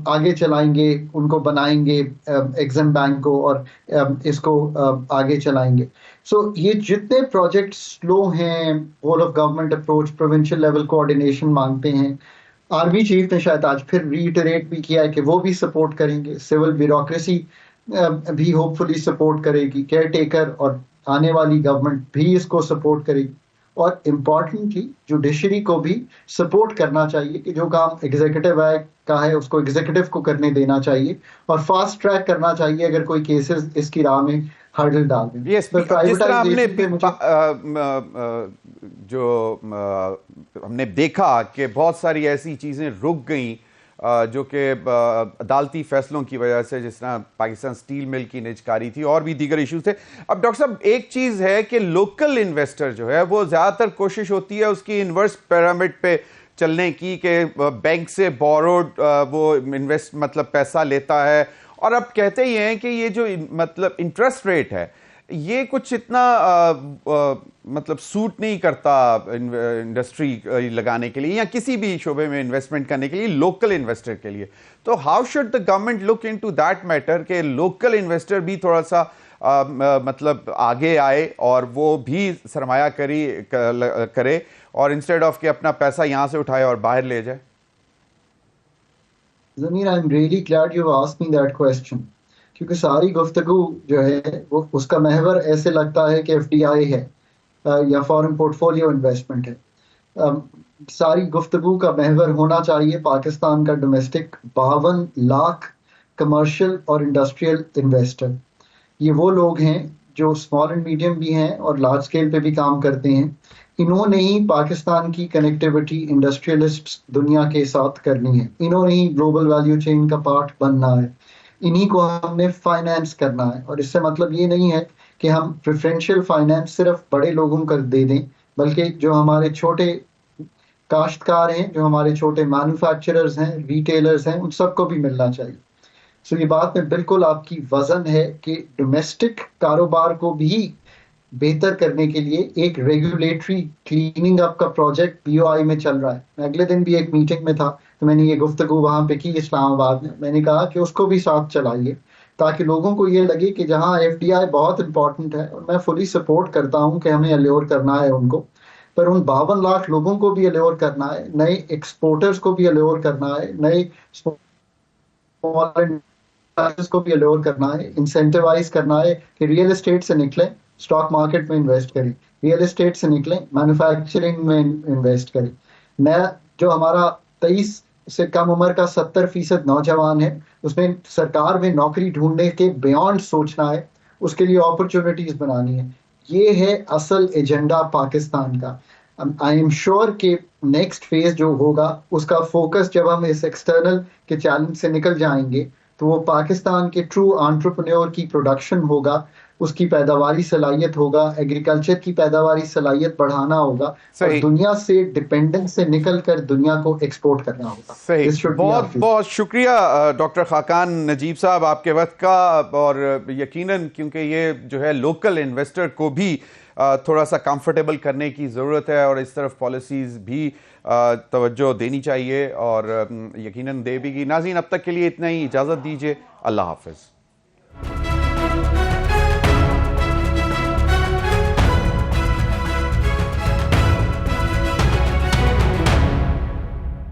آگے چلائیں گے، ان کو بنائیں گے ایگزم بینک کو اور اس کو آگے چلائیں گے. یہ جتنے پروجیکٹ سلو ہیں، whole of government approach, provincial level coordination مانگتے ہیں، آرمی چیف نے شاید آج پھر ریٹریٹ بھی کیا ہے کہ وہ بھی سپورٹ کریں گے. سول بیوروکریسی بھی ہوپ فلی سپورٹ کرے گی، کیئر ٹیکر اور آنے والی گورنمنٹ بھی اس کو سپورٹ کرے گی. اور امپورٹنٹلی جوڈیشری کو بھی سپورٹ کرنا چاہیے کہ جو کام ایگزیکٹو ایکٹ کا ہے اس کو ایگزیکٹو کو کرنے دینا چاہیے اور فاسٹ ٹریک کرنا چاہیے اگر کوئی کیسز اس کی راہ میں ہرڈل ڈال دیں. جو ہم نے دیکھا کہ بہت ساری ایسی چیزیں رک گئیں جو کہ عدالتی فیصلوں کی وجہ سے، جس طرح پاکستان سٹیل مل کی نجکاری تھی اور بھی دیگر ایشوز تھے. اب ڈاکٹر صاحب ایک چیز ہے کہ لوکل انویسٹر جو ہے وہ زیادہ تر کوشش ہوتی ہے اس کی انورس پیرامڈ پہ چلنے کی، کہ بینک سے بوروڈ وہ انویسٹ مطلب پیسہ لیتا ہے، اور اب کہتے ہی ہیں کہ یہ جو مطلب انٹرسٹ ریٹ ہے یہ کچھ اتنا مطلب سوٹ نہیں کرتا انڈسٹری لگانے کے لیے یا کسی بھی شعبے میں انویسٹمنٹ کرنے کے لیے لوکل انویسٹر کے لیے. تو how should the government look into that matter کہ لوکل انویسٹر بھی تھوڑا سا مطلب آگے آئے اور وہ بھی سرمایہ کاری کرے اور انسٹیڈ آف کہ اپنا پیسہ یہاں سے اٹھائے اور باہر لے جائے؟ ضمیر I am really glad you asked me that question, کیونکہ ساری گفتگو جو ہے وہ اس کا محور ایسے لگتا ہے کہ FDI ہے یا فارن پورٹ فولیو انویسٹمنٹ ہے. ساری گفتگو کا محور ہونا چاہیے پاکستان کا ڈومیسٹک 52 لاکھ کمرشل اور انڈسٹریل انویسٹر. یہ وہ لوگ ہیں جو اسمال اینڈ میڈیم بھی ہیں اور لارج اسکیل پہ بھی کام کرتے ہیں. انہوں نے ہی پاکستان کی کنیکٹیوٹی انڈسٹریلسٹ دنیا کے ساتھ کرنی ہے، انہوں نے ہی گلوبل ویلیو چین کا پارٹ بننا ہے، انہی کو ہم نے فائنینس کرنا ہے. اور اس سے مطلب یہ نہیں ہے کہ ہم پریفرینشیل فائنینس صرف بڑے لوگوں کو دے دیں، بلکہ جو ہمارے چھوٹے کاشتکار ہیں، جو ہمارے چھوٹے مینوفیکچررز ہیں، ریٹیلرز ہیں، ان سب کو بھی ملنا چاہیے. یہ بات میں بالکل آپ کی وزن ہے کہ ڈومیسٹک کاروبار کو بھی بہتر کرنے کے لیے ایک ریگولیٹری کلیننگ اپ کا پروجیکٹ BOI میں چل رہا ہے. میں اگلے دن بھی ایک میٹنگ میں تھا تو میں نے یہ گفتگو وہاں پہ کی اسلام آباد میں. میں نے کہا کہ اس کو بھی ساتھ چلائیے تاکہ لوگوں کو یہ لگے کہ جہاں FDI بہت امپورٹنٹ ہے، اور میں فلی سپورٹ کرتا ہوں کہ ہمیں الیور کرنا ہے ان کو، پر ان 52 لاکھ لوگوں کو بھی الیور کرنا ہے، نئے ایکسپورٹرز کو بھی الیور کرنا ہے، نئے کو بھی الیور کرنا ہے، انسینٹیوائز کرنا ہے کہ ریئل اسٹیٹ سے نکلیں، اسٹاک مارکیٹ میں انویسٹ کریں، ریئل اسٹیٹ سے نکلیں، مینوفیکچرنگ میں انویسٹ کریں. نیا جو ہمارا 23 سے کم عمر کا 70% نوجوان ہے، اس میں سرکار میں نوکری ڈھونڈنے کے بیانڈ سوچنا ہے، اس کے لیے اپرچونٹیز بنانی ہے. یہ ہے اصل ایجنڈا پاکستان کا. آئی ایم شیور کہ نیکسٹ فیز جو ہوگا اس کا فوکس جب ہم اس ایکسٹرنل کے چیلنج سے نکل جائیں گے تو وہ پاکستان کے ٹرو انٹرپرینور کی پروڈکشن ہوگا، اس کی پیداواری صلاحیت ہوگا، ایگریکلچر کی پیداواری صلاحیت بڑھانا ہوگا، اور دنیا سے ڈیپینڈنس سے نکل کر دنیا کو ایکسپورٹ کرنا ہوگا. صحیح. بہت بہت شکریہ ڈاکٹر خاقان نجیب صاحب آپ کے وقت کا، اور یقیناً کیونکہ یہ جو ہے لوکل انویسٹر کو بھی تھوڑا سا کمفرٹیبل کرنے کی ضرورت ہے، اور اس طرف پالیسیز بھی توجہ دینی چاہیے، اور یقیناً دے بھی گی. ناظرین اب تک کے لیے اتنا ہی، اجازت دیجیے، اللہ حافظ.